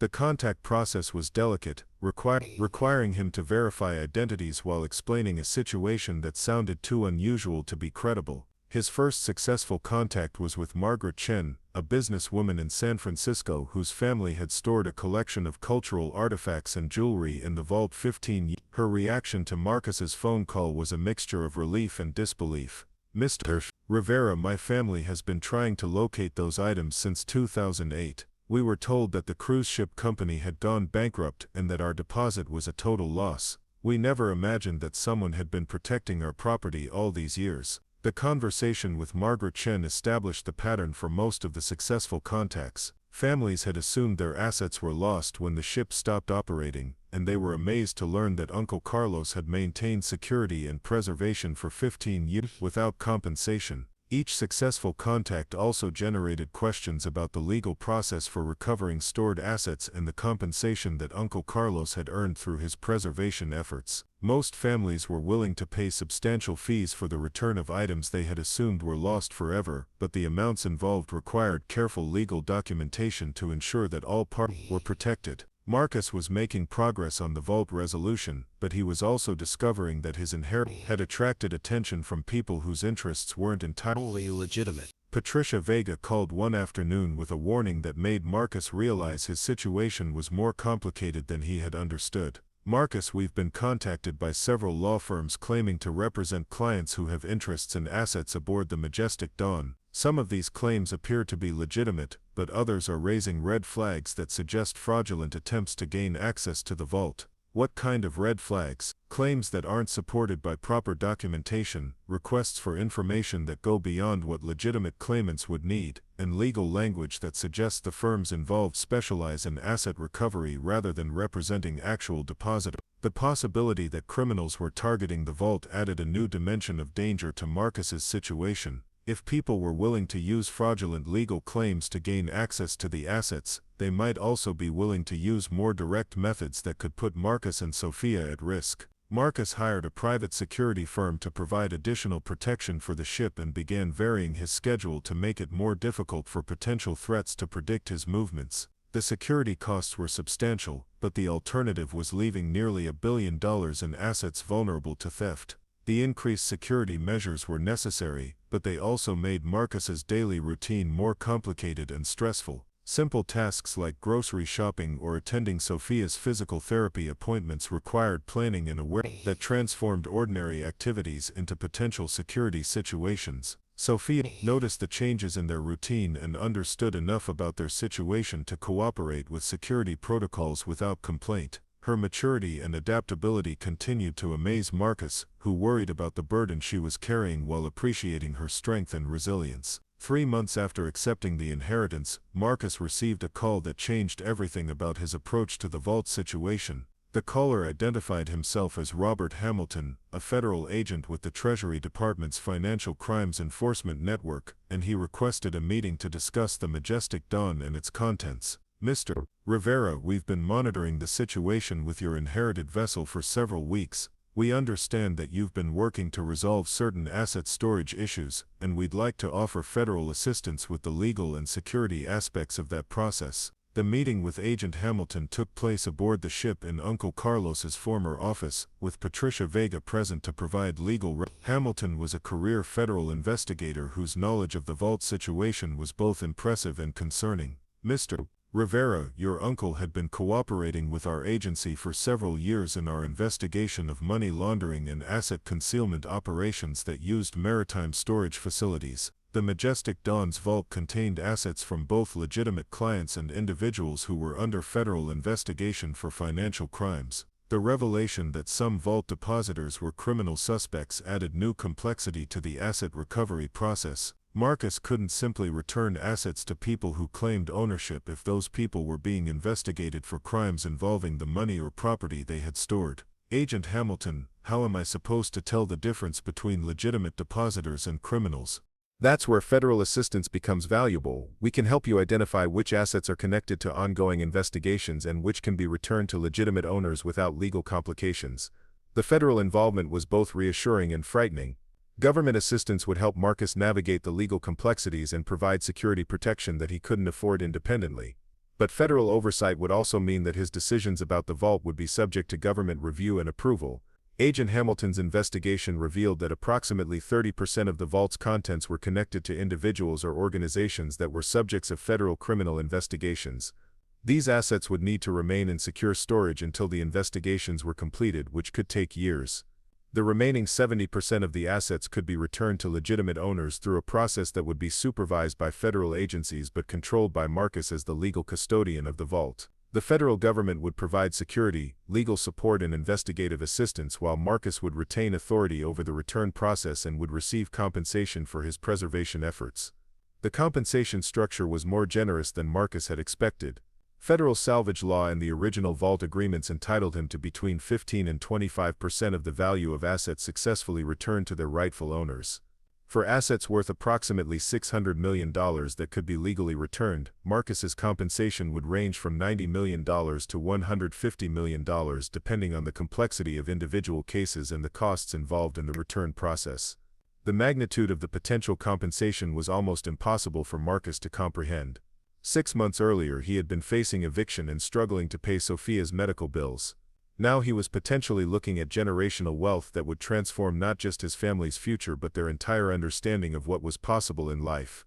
The contact process was delicate, requiring him to verify identities while explaining a situation that sounded too unusual to be credible. His first successful contact was with Margaret Chen, a businesswoman in San Francisco whose family had stored a collection of cultural artifacts and jewelry in the vault 15 years. Her reaction to Marcus's phone call was a mixture of relief and disbelief. "Mr. Rivera, my family has been trying to locate those items since 2008. We were told that the cruise ship company had gone bankrupt and that our deposit was a total loss. We never imagined that someone had been protecting our property all these years." The conversation with Margaret Chen established the pattern for most of the successful contacts. Families had assumed their assets were lost when the ship stopped operating, and they were amazed to learn that Uncle Carlos had maintained security and preservation for 15 years without compensation. Each successful contact also generated questions about the legal process for recovering stored assets and the compensation that Uncle Carlos had earned through his preservation efforts. Most families were willing to pay substantial fees for the return of items they had assumed were lost forever, but the amounts involved required careful legal documentation to ensure that all parties were protected. Marcus was making progress on the vault resolution, but he was also discovering that his inheritance had attracted attention from people whose interests weren't entirely legitimate. Patricia Vega called one afternoon with a warning that made Marcus realize his situation was more complicated than he had understood. "Marcus, we've been contacted by several law firms claiming to represent clients who have interests and assets aboard the Majestic Dawn. Some of these claims appear to be legitimate, but others are raising red flags that suggest fraudulent attempts to gain access to the vault. What kind of red flags? Claims that aren't supported by proper documentation, requests for information that go beyond what legitimate claimants would need, and legal language that suggests the firms involved specialize in asset recovery rather than representing actual depositors. The possibility that criminals were targeting the vault added a new dimension of danger to Marcus's situation. If people were willing to use fraudulent legal claims to gain access to the assets, they might also be willing to use more direct methods that could put Marcus and Sophia at risk. Marcus hired a private security firm to provide additional protection for the ship and began varying his schedule to make it more difficult for potential threats to predict his movements. The security costs were substantial, but the alternative was leaving nearly $1 billion in assets vulnerable to theft. The increased security measures were necessary, but they also made Marcus's daily routine more complicated and stressful. Simple tasks like grocery shopping or attending Sophia's physical therapy appointments required planning and awareness that transformed ordinary activities into potential security situations. Sophia noticed the changes in their routine and understood enough about their situation to cooperate with security protocols without complaint. Her maturity and adaptability continued to amaze Marcus, who worried about the burden she was carrying while appreciating her strength and resilience. 3 months after accepting the inheritance, Marcus received a call that changed everything about his approach to the vault situation. The caller identified himself as Robert Hamilton, a federal agent with the Treasury Department's Financial Crimes Enforcement Network, and he requested a meeting to discuss the Majestic Dawn and its contents. Mr. Rivera, we've been monitoring the situation with your inherited vessel for several weeks. We understand that you've been working to resolve certain asset storage issues, and we'd like to offer federal assistance with the legal and security aspects of that process. The meeting with Agent Hamilton took place aboard the ship in Uncle Carlos's former office, with Patricia Vega present to provide legal. Hamilton was a career federal investigator whose knowledge of the vault situation was both impressive and concerning. Mr. Rivera, your uncle had been cooperating with our agency for several years in our investigation of money laundering and asset concealment operations that used maritime storage facilities. The Majestic Dawn's vault contained assets from both legitimate clients and individuals who were under federal investigation for financial crimes. The revelation that some vault depositors were criminal suspects added new complexity to the asset recovery process. Marcus couldn't simply return assets to people who claimed ownership if those people were being investigated for crimes involving the money or property they had stored. Agent Hamilton, how am I supposed to tell the difference between legitimate depositors and criminals? That's where federal assistance becomes valuable. We can help you identify which assets are connected to ongoing investigations and which can be returned to legitimate owners without legal complications. The federal involvement was both reassuring and frightening. Government assistance would help Marcus navigate the legal complexities and provide security protection that he couldn't afford independently. But federal oversight would also mean that his decisions about the vault would be subject to government review and approval. Agent Hamilton's investigation revealed that approximately 30% of the vault's contents were connected to individuals or organizations that were subjects of federal criminal investigations. These assets would need to remain in secure storage until the investigations were completed, which could take years. The remaining 70% of the assets could be returned to legitimate owners through a process that would be supervised by federal agencies but controlled by Marcus as the legal custodian of the vault. The federal government would provide security, legal support and investigative assistance while Marcus would retain authority over the return process and would receive compensation for his preservation efforts. The compensation structure was more generous than Marcus had expected. Federal salvage law and the original vault agreements entitled him to between 15 and 25% of the value of assets successfully returned to their rightful owners. For assets worth approximately $600 million that could be legally returned, Marcus's compensation would range from $90 million to $150 million depending on the complexity of individual cases and the costs involved in the return process. The magnitude of the potential compensation was almost impossible for Marcus to comprehend. 6 months earlier he had been facing eviction and struggling to pay Sophia's medical bills. Now he was potentially looking at generational wealth that would transform not just his family's future but their entire understanding of what was possible in life.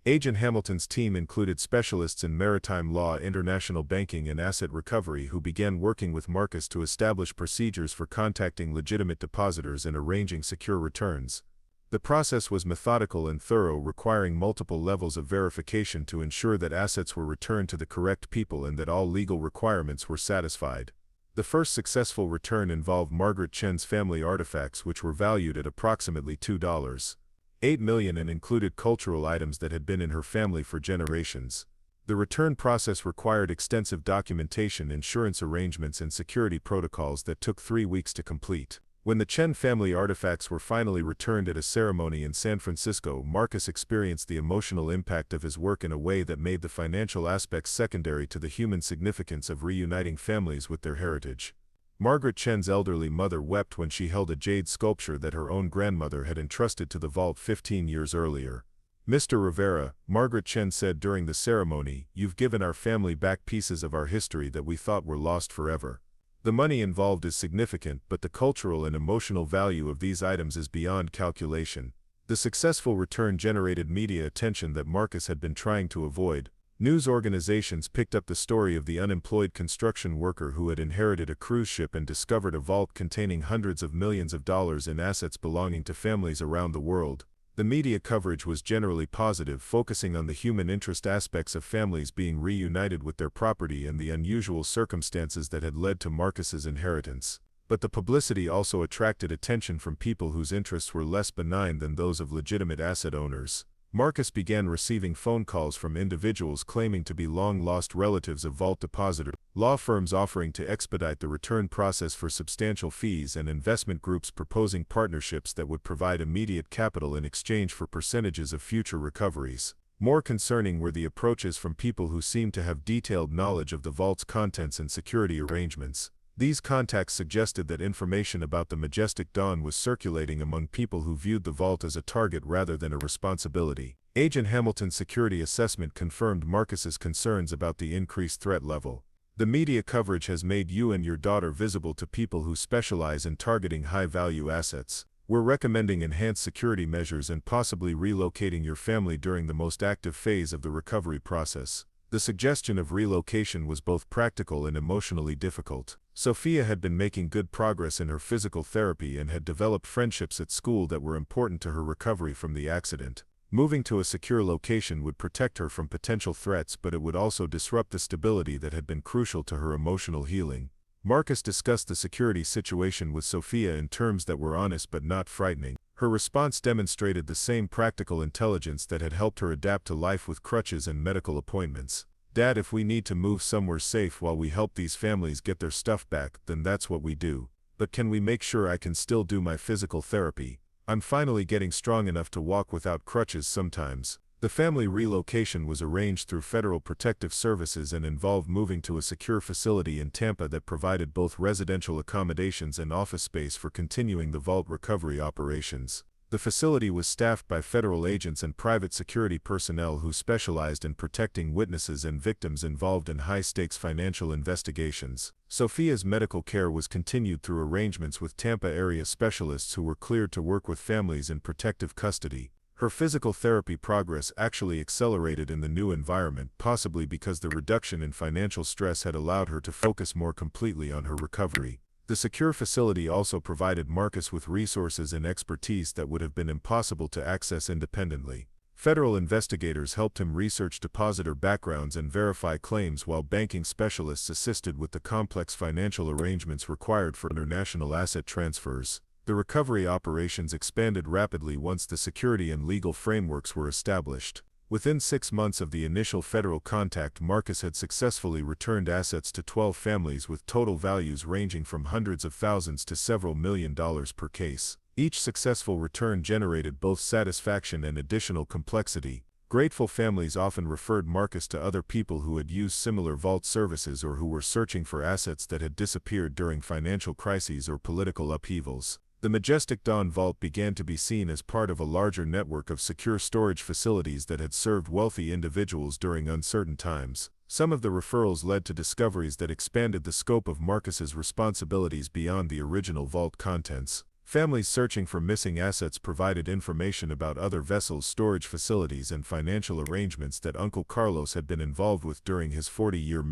Agent Hamilton's team included specialists in maritime law, international banking and asset recovery who began working with Marcus to establish procedures for contacting legitimate depositors and arranging secure returns. The process was methodical and thorough, requiring multiple levels of verification to ensure that assets were returned to the correct people and that all legal requirements were satisfied. The first successful return involved Margaret Chen's family artifacts, which were valued at approximately $2.8 million and included cultural items that had been in her family for generations. The return process required extensive documentation, insurance arrangements, and security protocols that took 3 weeks to complete. When the Chen family artifacts were finally returned at a ceremony in San Francisco, Marcus experienced the emotional impact of his work in a way that made the financial aspects secondary to the human significance of reuniting families with their heritage. Margaret Chen's elderly mother wept when she held a jade sculpture that her own grandmother had entrusted to the vault 15 years earlier. "Mr. Rivera," Margaret Chen said during the ceremony, "you've given our family back pieces of our history that we thought were lost forever. The money involved is significant, but the cultural and emotional value of these items is beyond calculation." The successful return generated media attention that Marcus had been trying to avoid. News organizations picked up the story of the unemployed construction worker who had inherited a cruise ship and discovered a vault containing hundreds of millions of dollars in assets belonging to families around the world. The media coverage was generally positive, focusing on the human interest aspects of families being reunited with their property and the unusual circumstances that had led to Marcus's inheritance. But the publicity also attracted attention from people whose interests were less benign than those of legitimate asset owners. Marcus began receiving phone calls from individuals claiming to be long-lost relatives of vault depositors, law firms offering to expedite the return process for substantial fees, and investment groups proposing partnerships that would provide immediate capital in exchange for percentages of future recoveries. More concerning were the approaches from people who seemed to have detailed knowledge of the vault's contents and security arrangements. These contacts suggested that information about the Majestic Dawn was circulating among people who viewed the vault as a target rather than a responsibility. Agent Hamilton's security assessment confirmed Marcus's concerns about the increased threat level. "The media coverage has made you and your daughter visible to people who specialize in targeting high-value assets. We're recommending enhanced security measures and possibly relocating your family during the most active phase of the recovery process." The suggestion of relocation was both practical and emotionally difficult. Sophia had been making good progress in her physical therapy and had developed friendships at school that were important to her recovery from the accident. Moving to a secure location would protect her from potential threats, but it would also disrupt the stability that had been crucial to her emotional healing. Marcus discussed the security situation with Sophia in terms that were honest but not frightening. Her response demonstrated the same practical intelligence that had helped her adapt to life with crutches and medical appointments. "Dad, if we need to move somewhere safe while we help these families get their stuff back, then that's what we do. But can we make sure I can still do my physical therapy? I'm finally getting strong enough to walk without crutches sometimes." The family relocation was arranged through Federal Protective Services and involved moving to a secure facility in Tampa that provided both residential accommodations and office space for continuing the vault recovery operations. The facility was staffed by federal agents and private security personnel who specialized in protecting witnesses and victims involved in high-stakes financial investigations. Sophia's medical care was continued through arrangements with Tampa area specialists who were cleared to work with families in protective custody. Her physical therapy progress actually accelerated in the new environment, possibly because the reduction in financial stress had allowed her to focus more completely on her recovery. The secure facility also provided Marcus with resources and expertise that would have been impossible to access independently. Federal investigators helped him research depositor backgrounds and verify claims, while banking specialists assisted with the complex financial arrangements required for international asset transfers. The recovery operations expanded rapidly once the security and legal frameworks were established. Within 6 months of the initial federal contact, Marcus had successfully returned assets to 12 families with total values ranging from hundreds of thousands to several $1,000,000 per case. Each successful return generated both satisfaction and additional complexity. Grateful families often referred Marcus to other people who had used similar vault services or who were searching for assets that had disappeared during financial crises or political upheavals. The Majestic Dawn vault began to be seen as part of a larger network of secure storage facilities that had served wealthy individuals during uncertain times. Some of the referrals led to discoveries that expanded the scope of Marcus's responsibilities beyond the original vault contents. Families searching for missing assets provided information about other vessels, storage facilities, and financial arrangements that Uncle Carlos had been involved with during his 40-year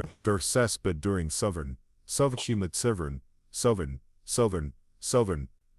during Southern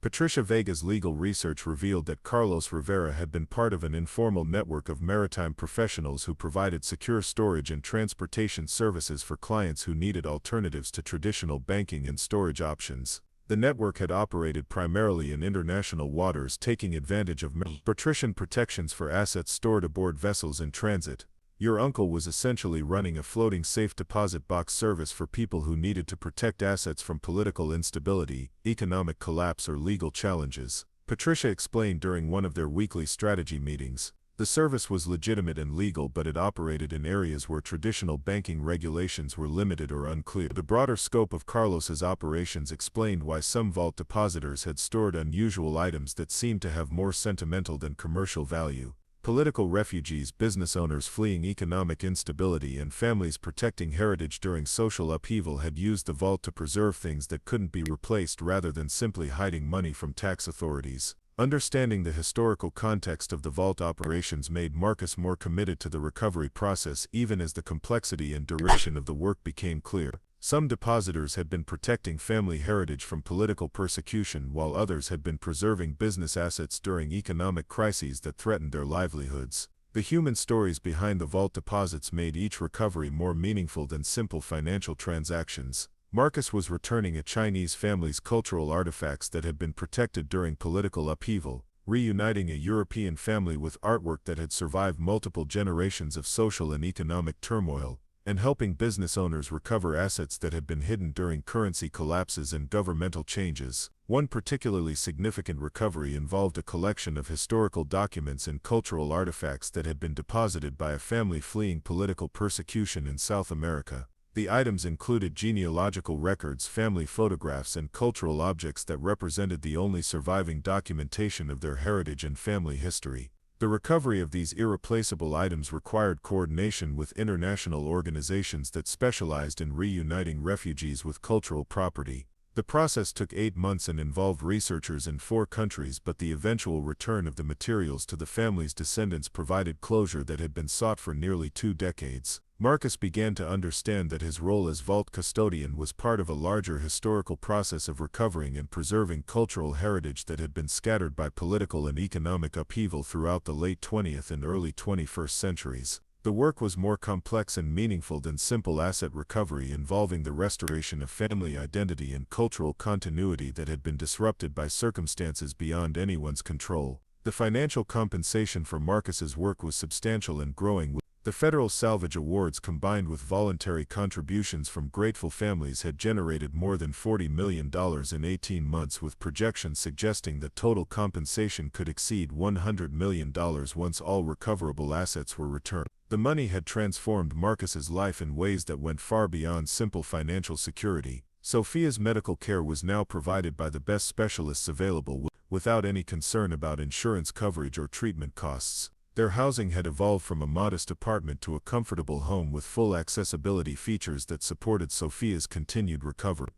Patricia Vega's legal research revealed that Carlos Rivera had been part of an informal network of maritime professionals who provided secure storage and transportation services for clients who needed alternatives to traditional banking and storage options. The network had operated primarily in international waters, taking advantage of patrician protections for assets stored aboard vessels in transit. Your uncle was essentially running a floating safe deposit box service for people who needed to protect assets from political instability, economic collapse, or legal challenges. Patricia explained during one of their weekly strategy meetings. The service was legitimate and legal, but it operated in areas where traditional banking regulations were limited or unclear. The broader scope of Carlos's operations explained why some vault depositors had stored unusual items that seemed to have more sentimental than commercial value. Political refugees, business owners fleeing economic instability, and families protecting heritage during social upheaval had used the vault to preserve things that couldn't be replaced rather than simply hiding money from tax authorities. Understanding the historical context of the vault operations made Marcus more committed to the recovery process even as the complexity and duration of the work became clear. Some depositors had been protecting family heritage from political persecution, while others had been preserving business assets during economic crises that threatened their livelihoods. The human stories behind the vault deposits made each recovery more meaningful than simple financial transactions. Marcus was returning a Chinese family's cultural artifacts that had been protected during political upheaval, reuniting a European family with artwork that had survived multiple generations of social and economic turmoil, and helping business owners recover assets that had been hidden during currency collapses and governmental changes. One particularly significant recovery involved a collection of historical documents and cultural artifacts that had been deposited by a family fleeing political persecution in South America. The items included genealogical records, family photographs, and cultural objects that represented the only surviving documentation of their heritage and family history. The recovery of these irreplaceable items required coordination with international organizations that specialized in reuniting refugees with cultural property. The process took 8 months and involved researchers in 4 countries, but the eventual return of the materials to the family's descendants provided closure that had been sought for nearly 2 decades. Marcus began to understand that his role as vault custodian was part of a larger historical process of recovering and preserving cultural heritage that had been scattered by political and economic upheaval throughout the late 20th and early 21st centuries. The work was more complex and meaningful than simple asset recovery, involving the restoration of family identity and cultural continuity that had been disrupted by circumstances beyond anyone's control. The financial compensation for Marcus's work was substantial and growing. The federal salvage awards, combined with voluntary contributions from grateful families, had generated more than $40 million in 18 months, with projections suggesting that total compensation could exceed $100 million once all recoverable assets were returned. The money had transformed Marcus's life in ways that went far beyond simple financial security. Sophia's medical care was now provided by the best specialists available, without any concern about insurance coverage or treatment costs. Their housing had evolved from a modest apartment to a comfortable home with full accessibility features that supported Sophia's continued recovery.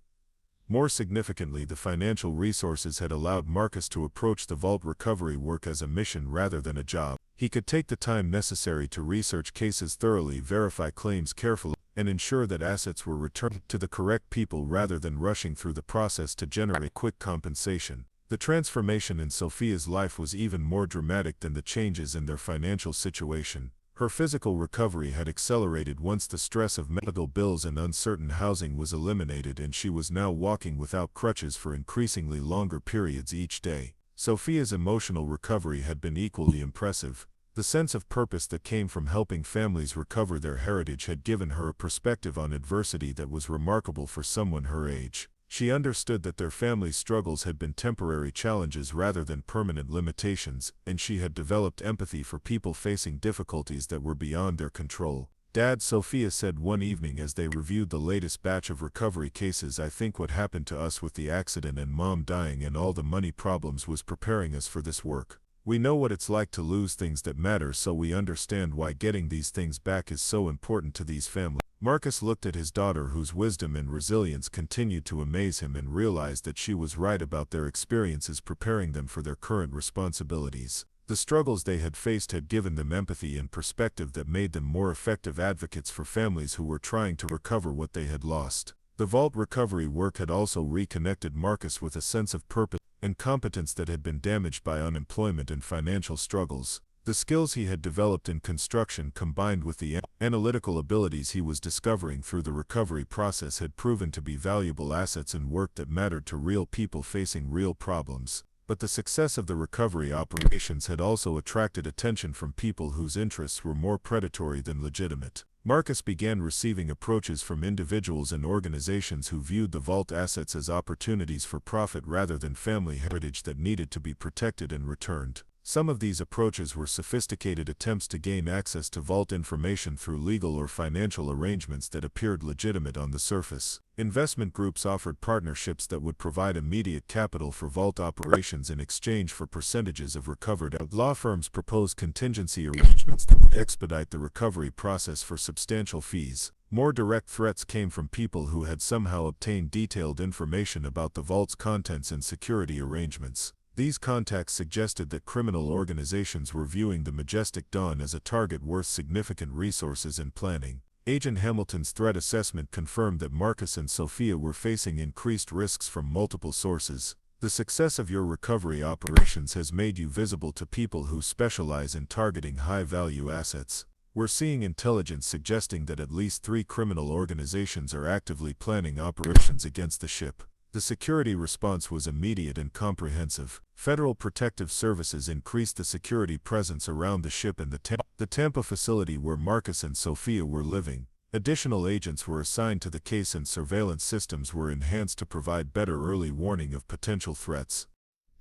More significantly, the financial resources had allowed Marcus to approach the vault recovery work as a mission rather than a job. He could take the time necessary to research cases thoroughly, verify claims carefully, and ensure that assets were returned to the correct people rather than rushing through the process to generate quick compensation. The transformation in Sophia's life was even more dramatic than the changes in their financial situation. Her physical recovery had accelerated once the stress of medical bills and uncertain housing was eliminated, and she was now walking without crutches for increasingly longer periods each day. Sophia's emotional recovery had been equally impressive. The sense of purpose that came from helping families recover their heritage had given her a perspective on adversity that was remarkable for someone her age. She understood that their family's struggles had been temporary challenges rather than permanent limitations, and she had developed empathy for people facing difficulties that were beyond their control. "Dad," Sophia said one evening as they reviewed the latest batch of recovery cases, "I think what happened to us with the accident and Mom dying and all the money problems was preparing us for this work. We know what it's like to lose things that matter, so we understand why getting these things back is so important to these families." Marcus looked at his daughter, whose wisdom and resilience continued to amaze him, and realized that she was right about their experiences preparing them for their current responsibilities. The struggles they had faced had given them empathy and perspective that made them more effective advocates for families who were trying to recover what they had lost. The vault recovery work had also reconnected Marcus with a sense of purpose and competence that had been damaged by unemployment and financial struggles. The skills he had developed in construction combined with the analytical abilities he was discovering through the recovery process had proven to be valuable assets in work that mattered to real people facing real problems. But the success of the recovery operations had also attracted attention from people whose interests were more predatory than legitimate. Marcus began receiving approaches from individuals and organizations who viewed the vault assets as opportunities for profit rather than family heritage that needed to be protected and returned. Some of these approaches were sophisticated attempts to gain access to vault information through legal or financial arrangements that appeared legitimate on the surface. Investment groups offered partnerships that would provide immediate capital for vault operations in exchange for percentages of recovered. Law firms proposed contingency arrangements that would expedite the recovery process for substantial fees. More direct threats came from people who had somehow obtained detailed information about the vault's contents and security arrangements. These contacts suggested that criminal organizations were viewing the Majestic Dawn as a target worth significant resources and planning. Agent Hamilton's threat assessment confirmed that Marcus and Sophia were facing increased risks from multiple sources. The success of your recovery operations has made you visible to people who specialize in targeting high-value assets. We're seeing intelligence suggesting that at least 3 criminal organizations are actively planning operations against the ship. The security response was immediate and comprehensive. Federal Protective Services increased the security presence around the ship and the Tampa facility where Marcus and Sophia were living. Additional agents were assigned to the case and surveillance systems were enhanced to provide better early warning of potential threats.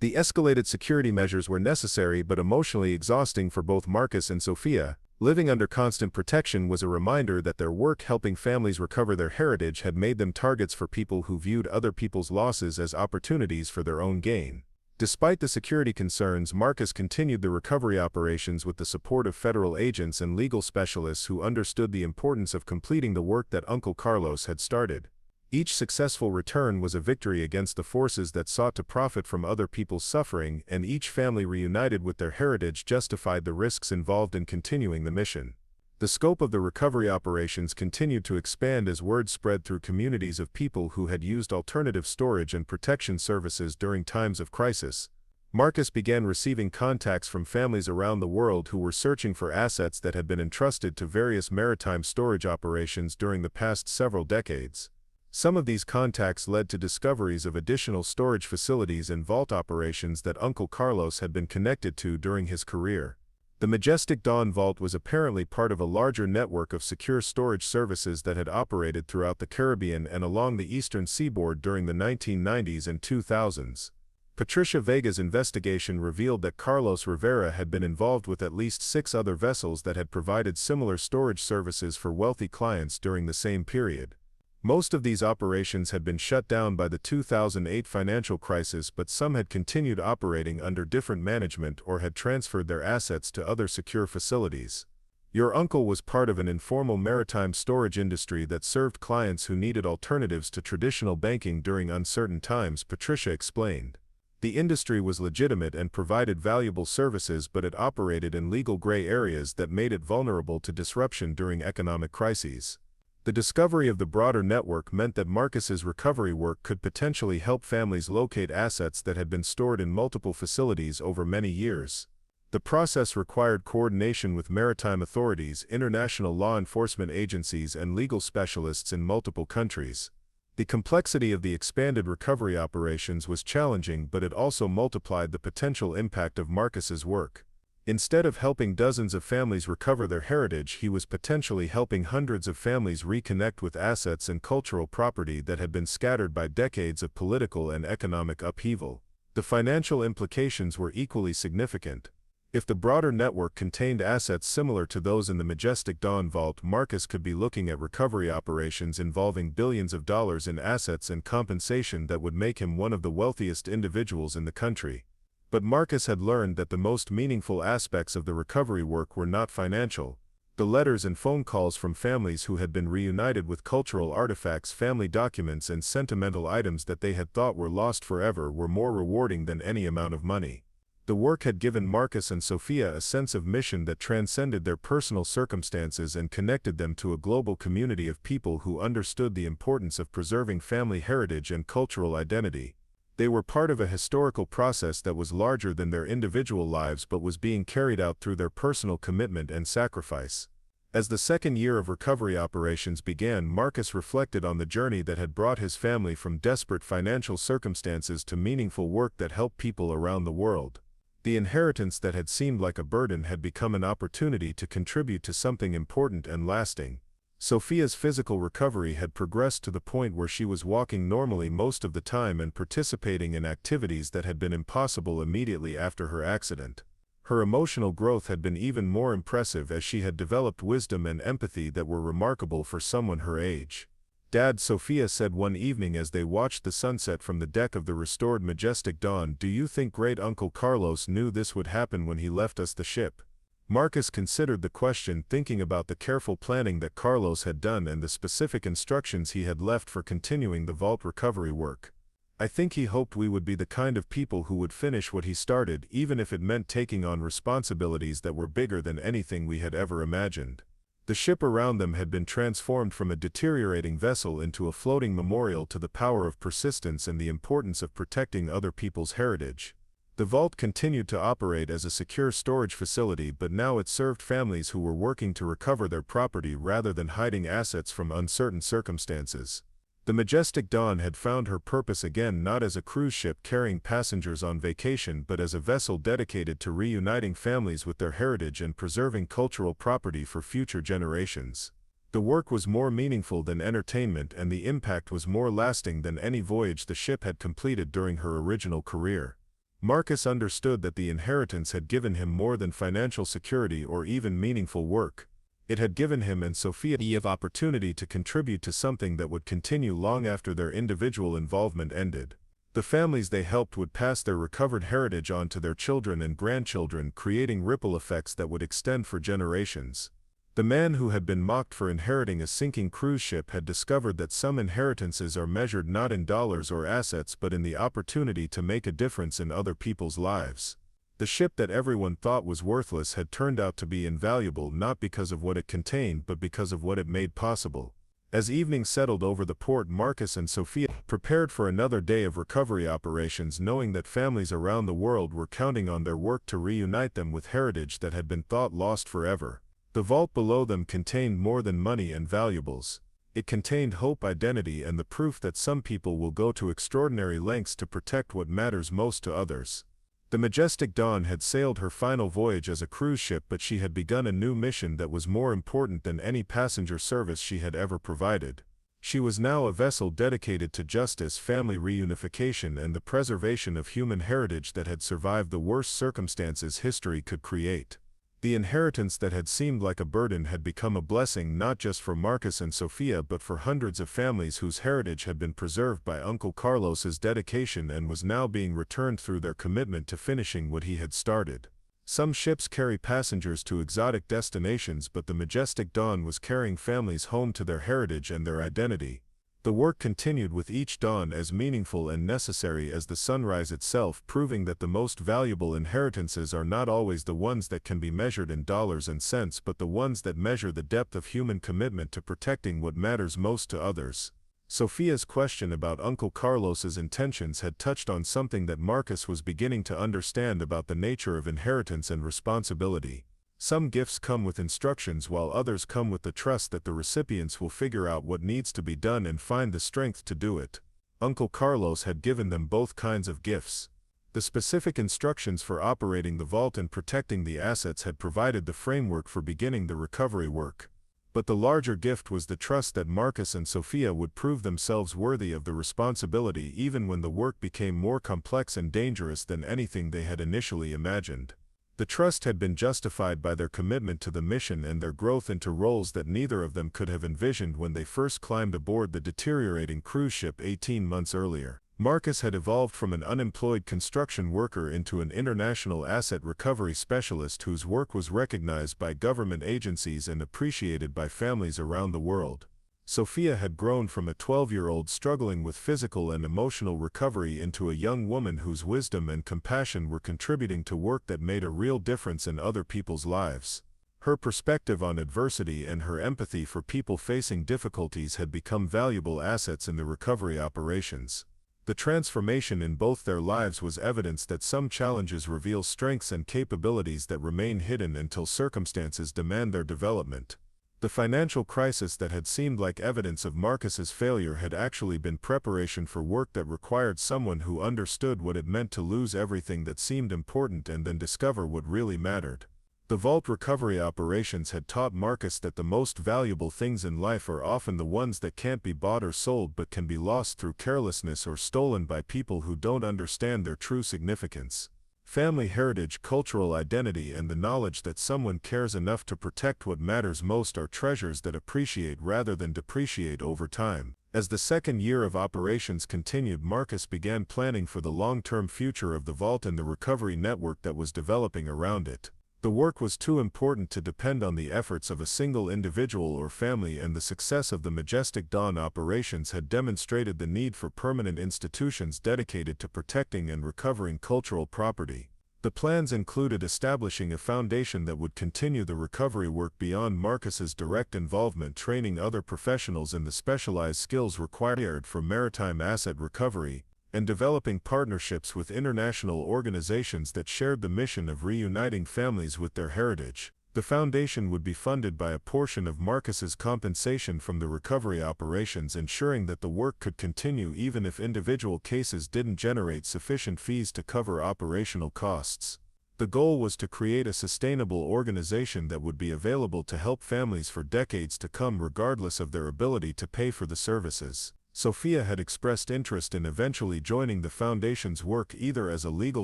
The escalated security measures were necessary but emotionally exhausting for both Marcus and Sophia. Living under constant protection was a reminder that their work helping families recover their heritage had made them targets for people who viewed other people's losses as opportunities for their own gain. Despite the security concerns, Marcus continued the recovery operations with the support of federal agents and legal specialists who understood the importance of completing the work that Uncle Carlos had started. Each successful return was a victory against the forces that sought to profit from other people's suffering, and each family reunited with their heritage justified the risks involved in continuing the mission. The scope of the recovery operations continued to expand as word spread through communities of people who had used alternative storage and protection services during times of crisis. Marcus began receiving contacts from families around the world who were searching for assets that had been entrusted to various maritime storage operations during the past several decades. Some of these contacts led to discoveries of additional storage facilities and vault operations that Uncle Carlos had been connected to during his career. The Majestic Dawn Vault was apparently part of a larger network of secure storage services that had operated throughout the Caribbean and along the eastern seaboard during the 1990s and 2000s. Patricia Vega's investigation revealed that Carlos Rivera had been involved with at least 6 other vessels that had provided similar storage services for wealthy clients during the same period. Most of these operations had been shut down by the 2008 financial crisis, but some had continued operating under different management or had transferred their assets to other secure facilities. Your uncle was part of an informal maritime storage industry that served clients who needed alternatives to traditional banking during uncertain times, Patricia explained. The industry was legitimate and provided valuable services, but it operated in legal gray areas that made it vulnerable to disruption during economic crises. The discovery of the broader network meant that Marcus's recovery work could potentially help families locate assets that had been stored in multiple facilities over many years. The process required coordination with maritime authorities, international law enforcement agencies, and legal specialists in multiple countries. The complexity of the expanded recovery operations was challenging, but it also multiplied the potential impact of Marcus's work. Instead of helping dozens of families recover their heritage, he was potentially helping hundreds of families reconnect with assets and cultural property that had been scattered by decades of political and economic upheaval. The financial implications were equally significant. If the broader network contained assets similar to those in the Majestic Dawn Vault, Marcus could be looking at recovery operations involving billions of dollars in assets and compensation that would make him one of the wealthiest individuals in the country. But Marcus had learned that the most meaningful aspects of the recovery work were not financial. The letters and phone calls from families who had been reunited with cultural artifacts, family documents, and sentimental items that they had thought were lost forever were more rewarding than any amount of money. The work had given Marcus and Sophia a sense of mission that transcended their personal circumstances and connected them to a global community of people who understood the importance of preserving family heritage and cultural identity. They were part of a historical process that was larger than their individual lives but was being carried out through their personal commitment and sacrifice. As the second year of recovery operations began, Marcus reflected on the journey that had brought his family from desperate financial circumstances to meaningful work that helped people around the world. The inheritance that had seemed like a burden had become an opportunity to contribute to something important and lasting. Sophia's physical recovery had progressed to the point where she was walking normally most of the time and participating in activities that had been impossible immediately after her accident. Her emotional growth had been even more impressive as she had developed wisdom and empathy that were remarkable for someone her age. "Dad," Sophia said one evening as they watched the sunset from the deck of the restored Majestic Dawn, "do you think Great-Uncle Carlos knew this would happen when he left us the ship?" Marcus considered the question, thinking about the careful planning that Carlos had done and the specific instructions he had left for continuing the vault recovery work. "I think he hoped we would be the kind of people who would finish what he started, even if it meant taking on responsibilities that were bigger than anything we had ever imagined." The ship around them had been transformed from a deteriorating vessel into a floating memorial to the power of persistence and the importance of protecting other people's heritage. The vault continued to operate as a secure storage facility, but now it served families who were working to recover their property rather than hiding assets from uncertain circumstances. The Majestic Dawn had found her purpose again, not as a cruise ship carrying passengers on vacation but as a vessel dedicated to reuniting families with their heritage and preserving cultural property for future generations. The work was more meaningful than entertainment, and the impact was more lasting than any voyage the ship had completed during her original career. Marcus understood that the inheritance had given him more than financial security or even meaningful work. It had given him and Sophia the opportunity to contribute to something that would continue long after their individual involvement ended. The families they helped would pass their recovered heritage on to their children and grandchildren, creating ripple effects that would extend for generations. The man who had been mocked for inheriting a sinking cruise ship had discovered that some inheritances are measured not in dollars or assets but in the opportunity to make a difference in other people's lives. The ship that everyone thought was worthless had turned out to be invaluable, not because of what it contained but because of what it made possible. As evening settled over the port, Marcus and Sophia prepared for another day of recovery operations, knowing that families around the world were counting on their work to reunite them with heritage that had been thought lost forever. The vault below them contained more than money and valuables. It contained hope, identity, and the proof that some people will go to extraordinary lengths to protect what matters most to others. The Majestic Dawn had sailed her final voyage as a cruise ship, but she had begun a new mission that was more important than any passenger service she had ever provided. She was now a vessel dedicated to justice, family reunification, and the preservation of human heritage that had survived the worst circumstances history could create. The inheritance that had seemed like a burden had become a blessing, not just for Marcus and Sophia but for hundreds of families whose heritage had been preserved by Uncle Carlos's dedication and was now being returned through their commitment to finishing what he had started. Some ships carry passengers to exotic destinations, but the Majestic Dawn was carrying families home to their heritage and their identity. The work continued with each dawn as meaningful and necessary as the sunrise itself, proving that the most valuable inheritances are not always the ones that can be measured in dollars and cents but the ones that measure the depth of human commitment to protecting what matters most to others. Sophia's question about Uncle Carlos's intentions had touched on something that Marcus was beginning to understand about the nature of inheritance and responsibility. Some gifts come with instructions while others come with the trust that the recipients will figure out what needs to be done and find the strength to do it. Uncle Carlos had given them both kinds of gifts. The specific instructions for operating the vault and protecting the assets had provided the framework for beginning the recovery work. But the larger gift was the trust that Marcus and Sophia would prove themselves worthy of the responsibility even when the work became more complex and dangerous than anything they had initially imagined. The trust had been justified by their commitment to the mission and their growth into roles that neither of them could have envisioned when they first climbed aboard the deteriorating cruise ship 18 months earlier. Marcus had evolved from an unemployed construction worker into an international asset recovery specialist whose work was recognized by government agencies and appreciated by families around the world. Sophia had grown from a 12-year-old struggling with physical and emotional recovery into a young woman whose wisdom and compassion were contributing to work that made a real difference in other people's lives. Her perspective on adversity and her empathy for people facing difficulties had become valuable assets in the recovery operations. The transformation in both their lives was evidence that some challenges reveal strengths and capabilities that remain hidden until circumstances demand their development. The financial crisis that had seemed like evidence of Marcus's failure had actually been preparation for work that required someone who understood what it meant to lose everything that seemed important and then discover what really mattered. The vault recovery operations had taught Marcus that the most valuable things in life are often the ones that can't be bought or sold but can be lost through carelessness or stolen by people who don't understand their true significance. Family heritage, cultural identity, and the knowledge that someone cares enough to protect what matters most are treasures that appreciate rather than depreciate over time. As the second year of operations continued, Marcus began planning for the long-term future of the vault and the recovery network that was developing around it. The work was too important to depend on the efforts of a single individual or family, and the success of the Majestic Dawn operations had demonstrated the need for permanent institutions dedicated to protecting and recovering cultural property. The plans included establishing a foundation that would continue the recovery work beyond Marcus's direct involvement, training other professionals in the specialized skills required for maritime asset recovery, and developing partnerships with international organizations that shared the mission of reuniting families with their heritage. The foundation would be funded by a portion of Marcus's compensation from the recovery operations, ensuring that the work could continue even if individual cases didn't generate sufficient fees to cover operational costs. The goal was to create a sustainable organization that would be available to help families for decades to come regardless of their ability to pay for the services. Sophia had expressed interest in eventually joining the foundation's work either as a legal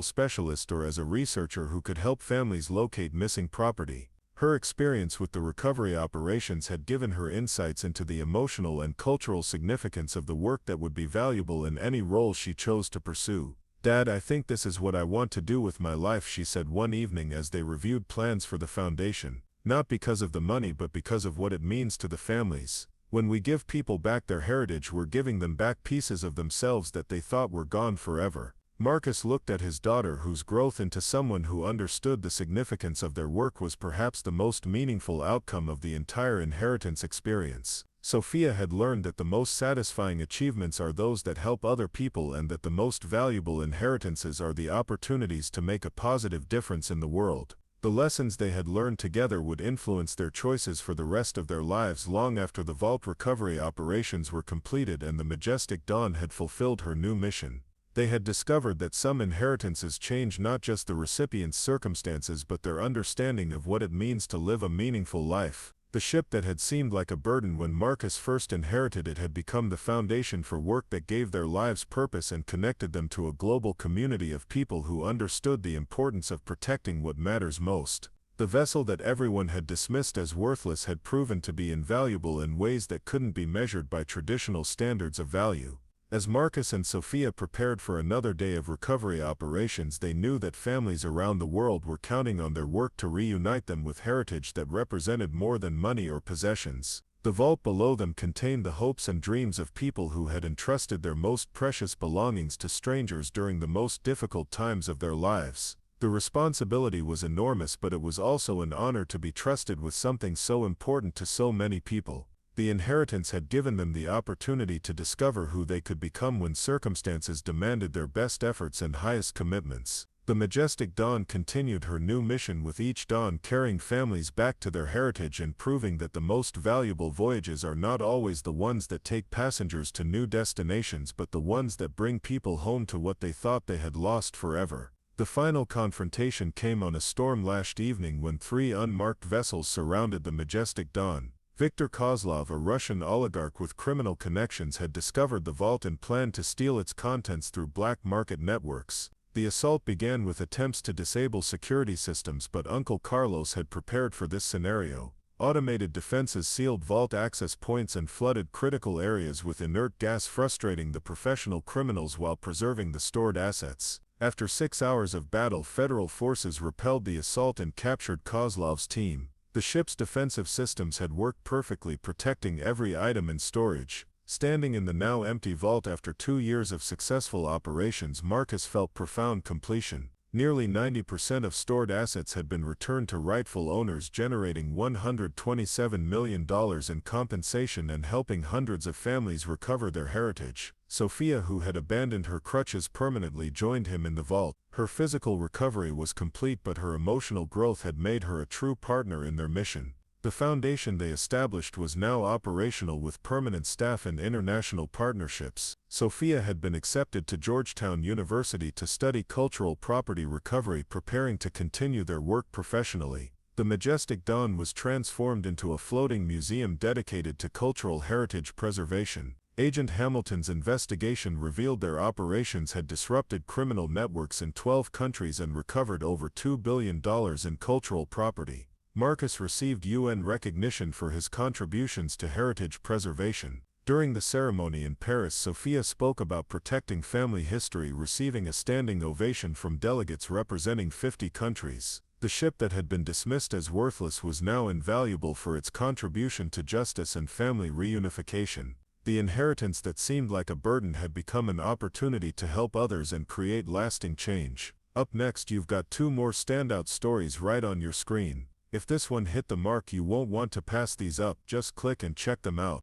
specialist or as a researcher who could help families locate missing property. Her experience with the recovery operations had given her insights into the emotional and cultural significance of the work that would be valuable in any role she chose to pursue. "Dad, I think this is what I want to do with my life," she said one evening as they reviewed plans for the foundation. "Not because of the money but because of what it means to the families. When we give people back their heritage, we're giving them back pieces of themselves that they thought were gone forever." Marcus looked at his daughter, whose growth into someone who understood the significance of their work was perhaps the most meaningful outcome of the entire inheritance experience. Sophia had learned that the most satisfying achievements are those that help other people, and that the most valuable inheritances are the opportunities to make a positive difference in the world. The lessons they had learned together would influence their choices for the rest of their lives long after the vault recovery operations were completed and the Majestic Dawn had fulfilled her new mission. They had discovered that some inheritances change not just the recipient's circumstances but their understanding of what it means to live a meaningful life. The ship that had seemed like a burden when Marcus first inherited it had become the foundation for work that gave their lives purpose and connected them to a global community of people who understood the importance of protecting what matters most. The vessel that everyone had dismissed as worthless had proven to be invaluable in ways that couldn't be measured by traditional standards of value. As Marcus and Sophia prepared for another day of recovery operations, they knew that families around the world were counting on their work to reunite them with heritage that represented more than money or possessions. The vault below them contained the hopes and dreams of people who had entrusted their most precious belongings to strangers during the most difficult times of their lives. The responsibility was enormous, but it was also an honor to be trusted with something so important to so many people. The inheritance had given them the opportunity to discover who they could become when circumstances demanded their best efforts and highest commitments. The Majestic Dawn continued her new mission, with each dawn carrying families back to their heritage and proving that the most valuable voyages are not always the ones that take passengers to new destinations but the ones that bring people home to what they thought they had lost forever. The final confrontation came on a storm-lashed evening when 3 unmarked vessels surrounded the Majestic Dawn. Viktor Kozlov, a Russian oligarch with criminal connections, had discovered the vault and planned to steal its contents through black market networks. The assault began with attempts to disable security systems, but Uncle Carlos had prepared for this scenario. Automated defenses sealed vault access points and flooded critical areas with inert gas, frustrating the professional criminals while preserving the stored assets. After 6 hours of battle, federal forces repelled the assault and captured Kozlov's team. The ship's defensive systems had worked perfectly, protecting every item in storage. Standing in the now empty vault after 2 years of successful operations, Marcus felt profound completion. Nearly 90% of stored assets had been returned to rightful owners, generating $127 million in compensation and helping hundreds of families recover their heritage. Sophia, who had abandoned her crutches permanently, joined him in the vault. Her physical recovery was complete, but her emotional growth had made her a true partner in their mission. The foundation they established was now operational with permanent staff and international partnerships. Sophia had been accepted to Georgetown University to study cultural property recovery, preparing to continue their work professionally. The Majestic Dawn was transformed into a floating museum dedicated to cultural heritage preservation. Agent Hamilton's investigation revealed their operations had disrupted criminal networks in 12 countries and recovered over $2 billion in cultural property. Marcus received UN recognition for his contributions to heritage preservation. During the ceremony in Paris, Sophia spoke about protecting family history, receiving a standing ovation from delegates representing 50 countries. The ship that had been dismissed as worthless was now invaluable for its contribution to justice and family reunification. The inheritance that seemed like a burden had become an opportunity to help others and create lasting change. Up next, you've got 2 more standout stories right on your screen. If this one hit the mark, you won't want to pass these up. Just click and check them out.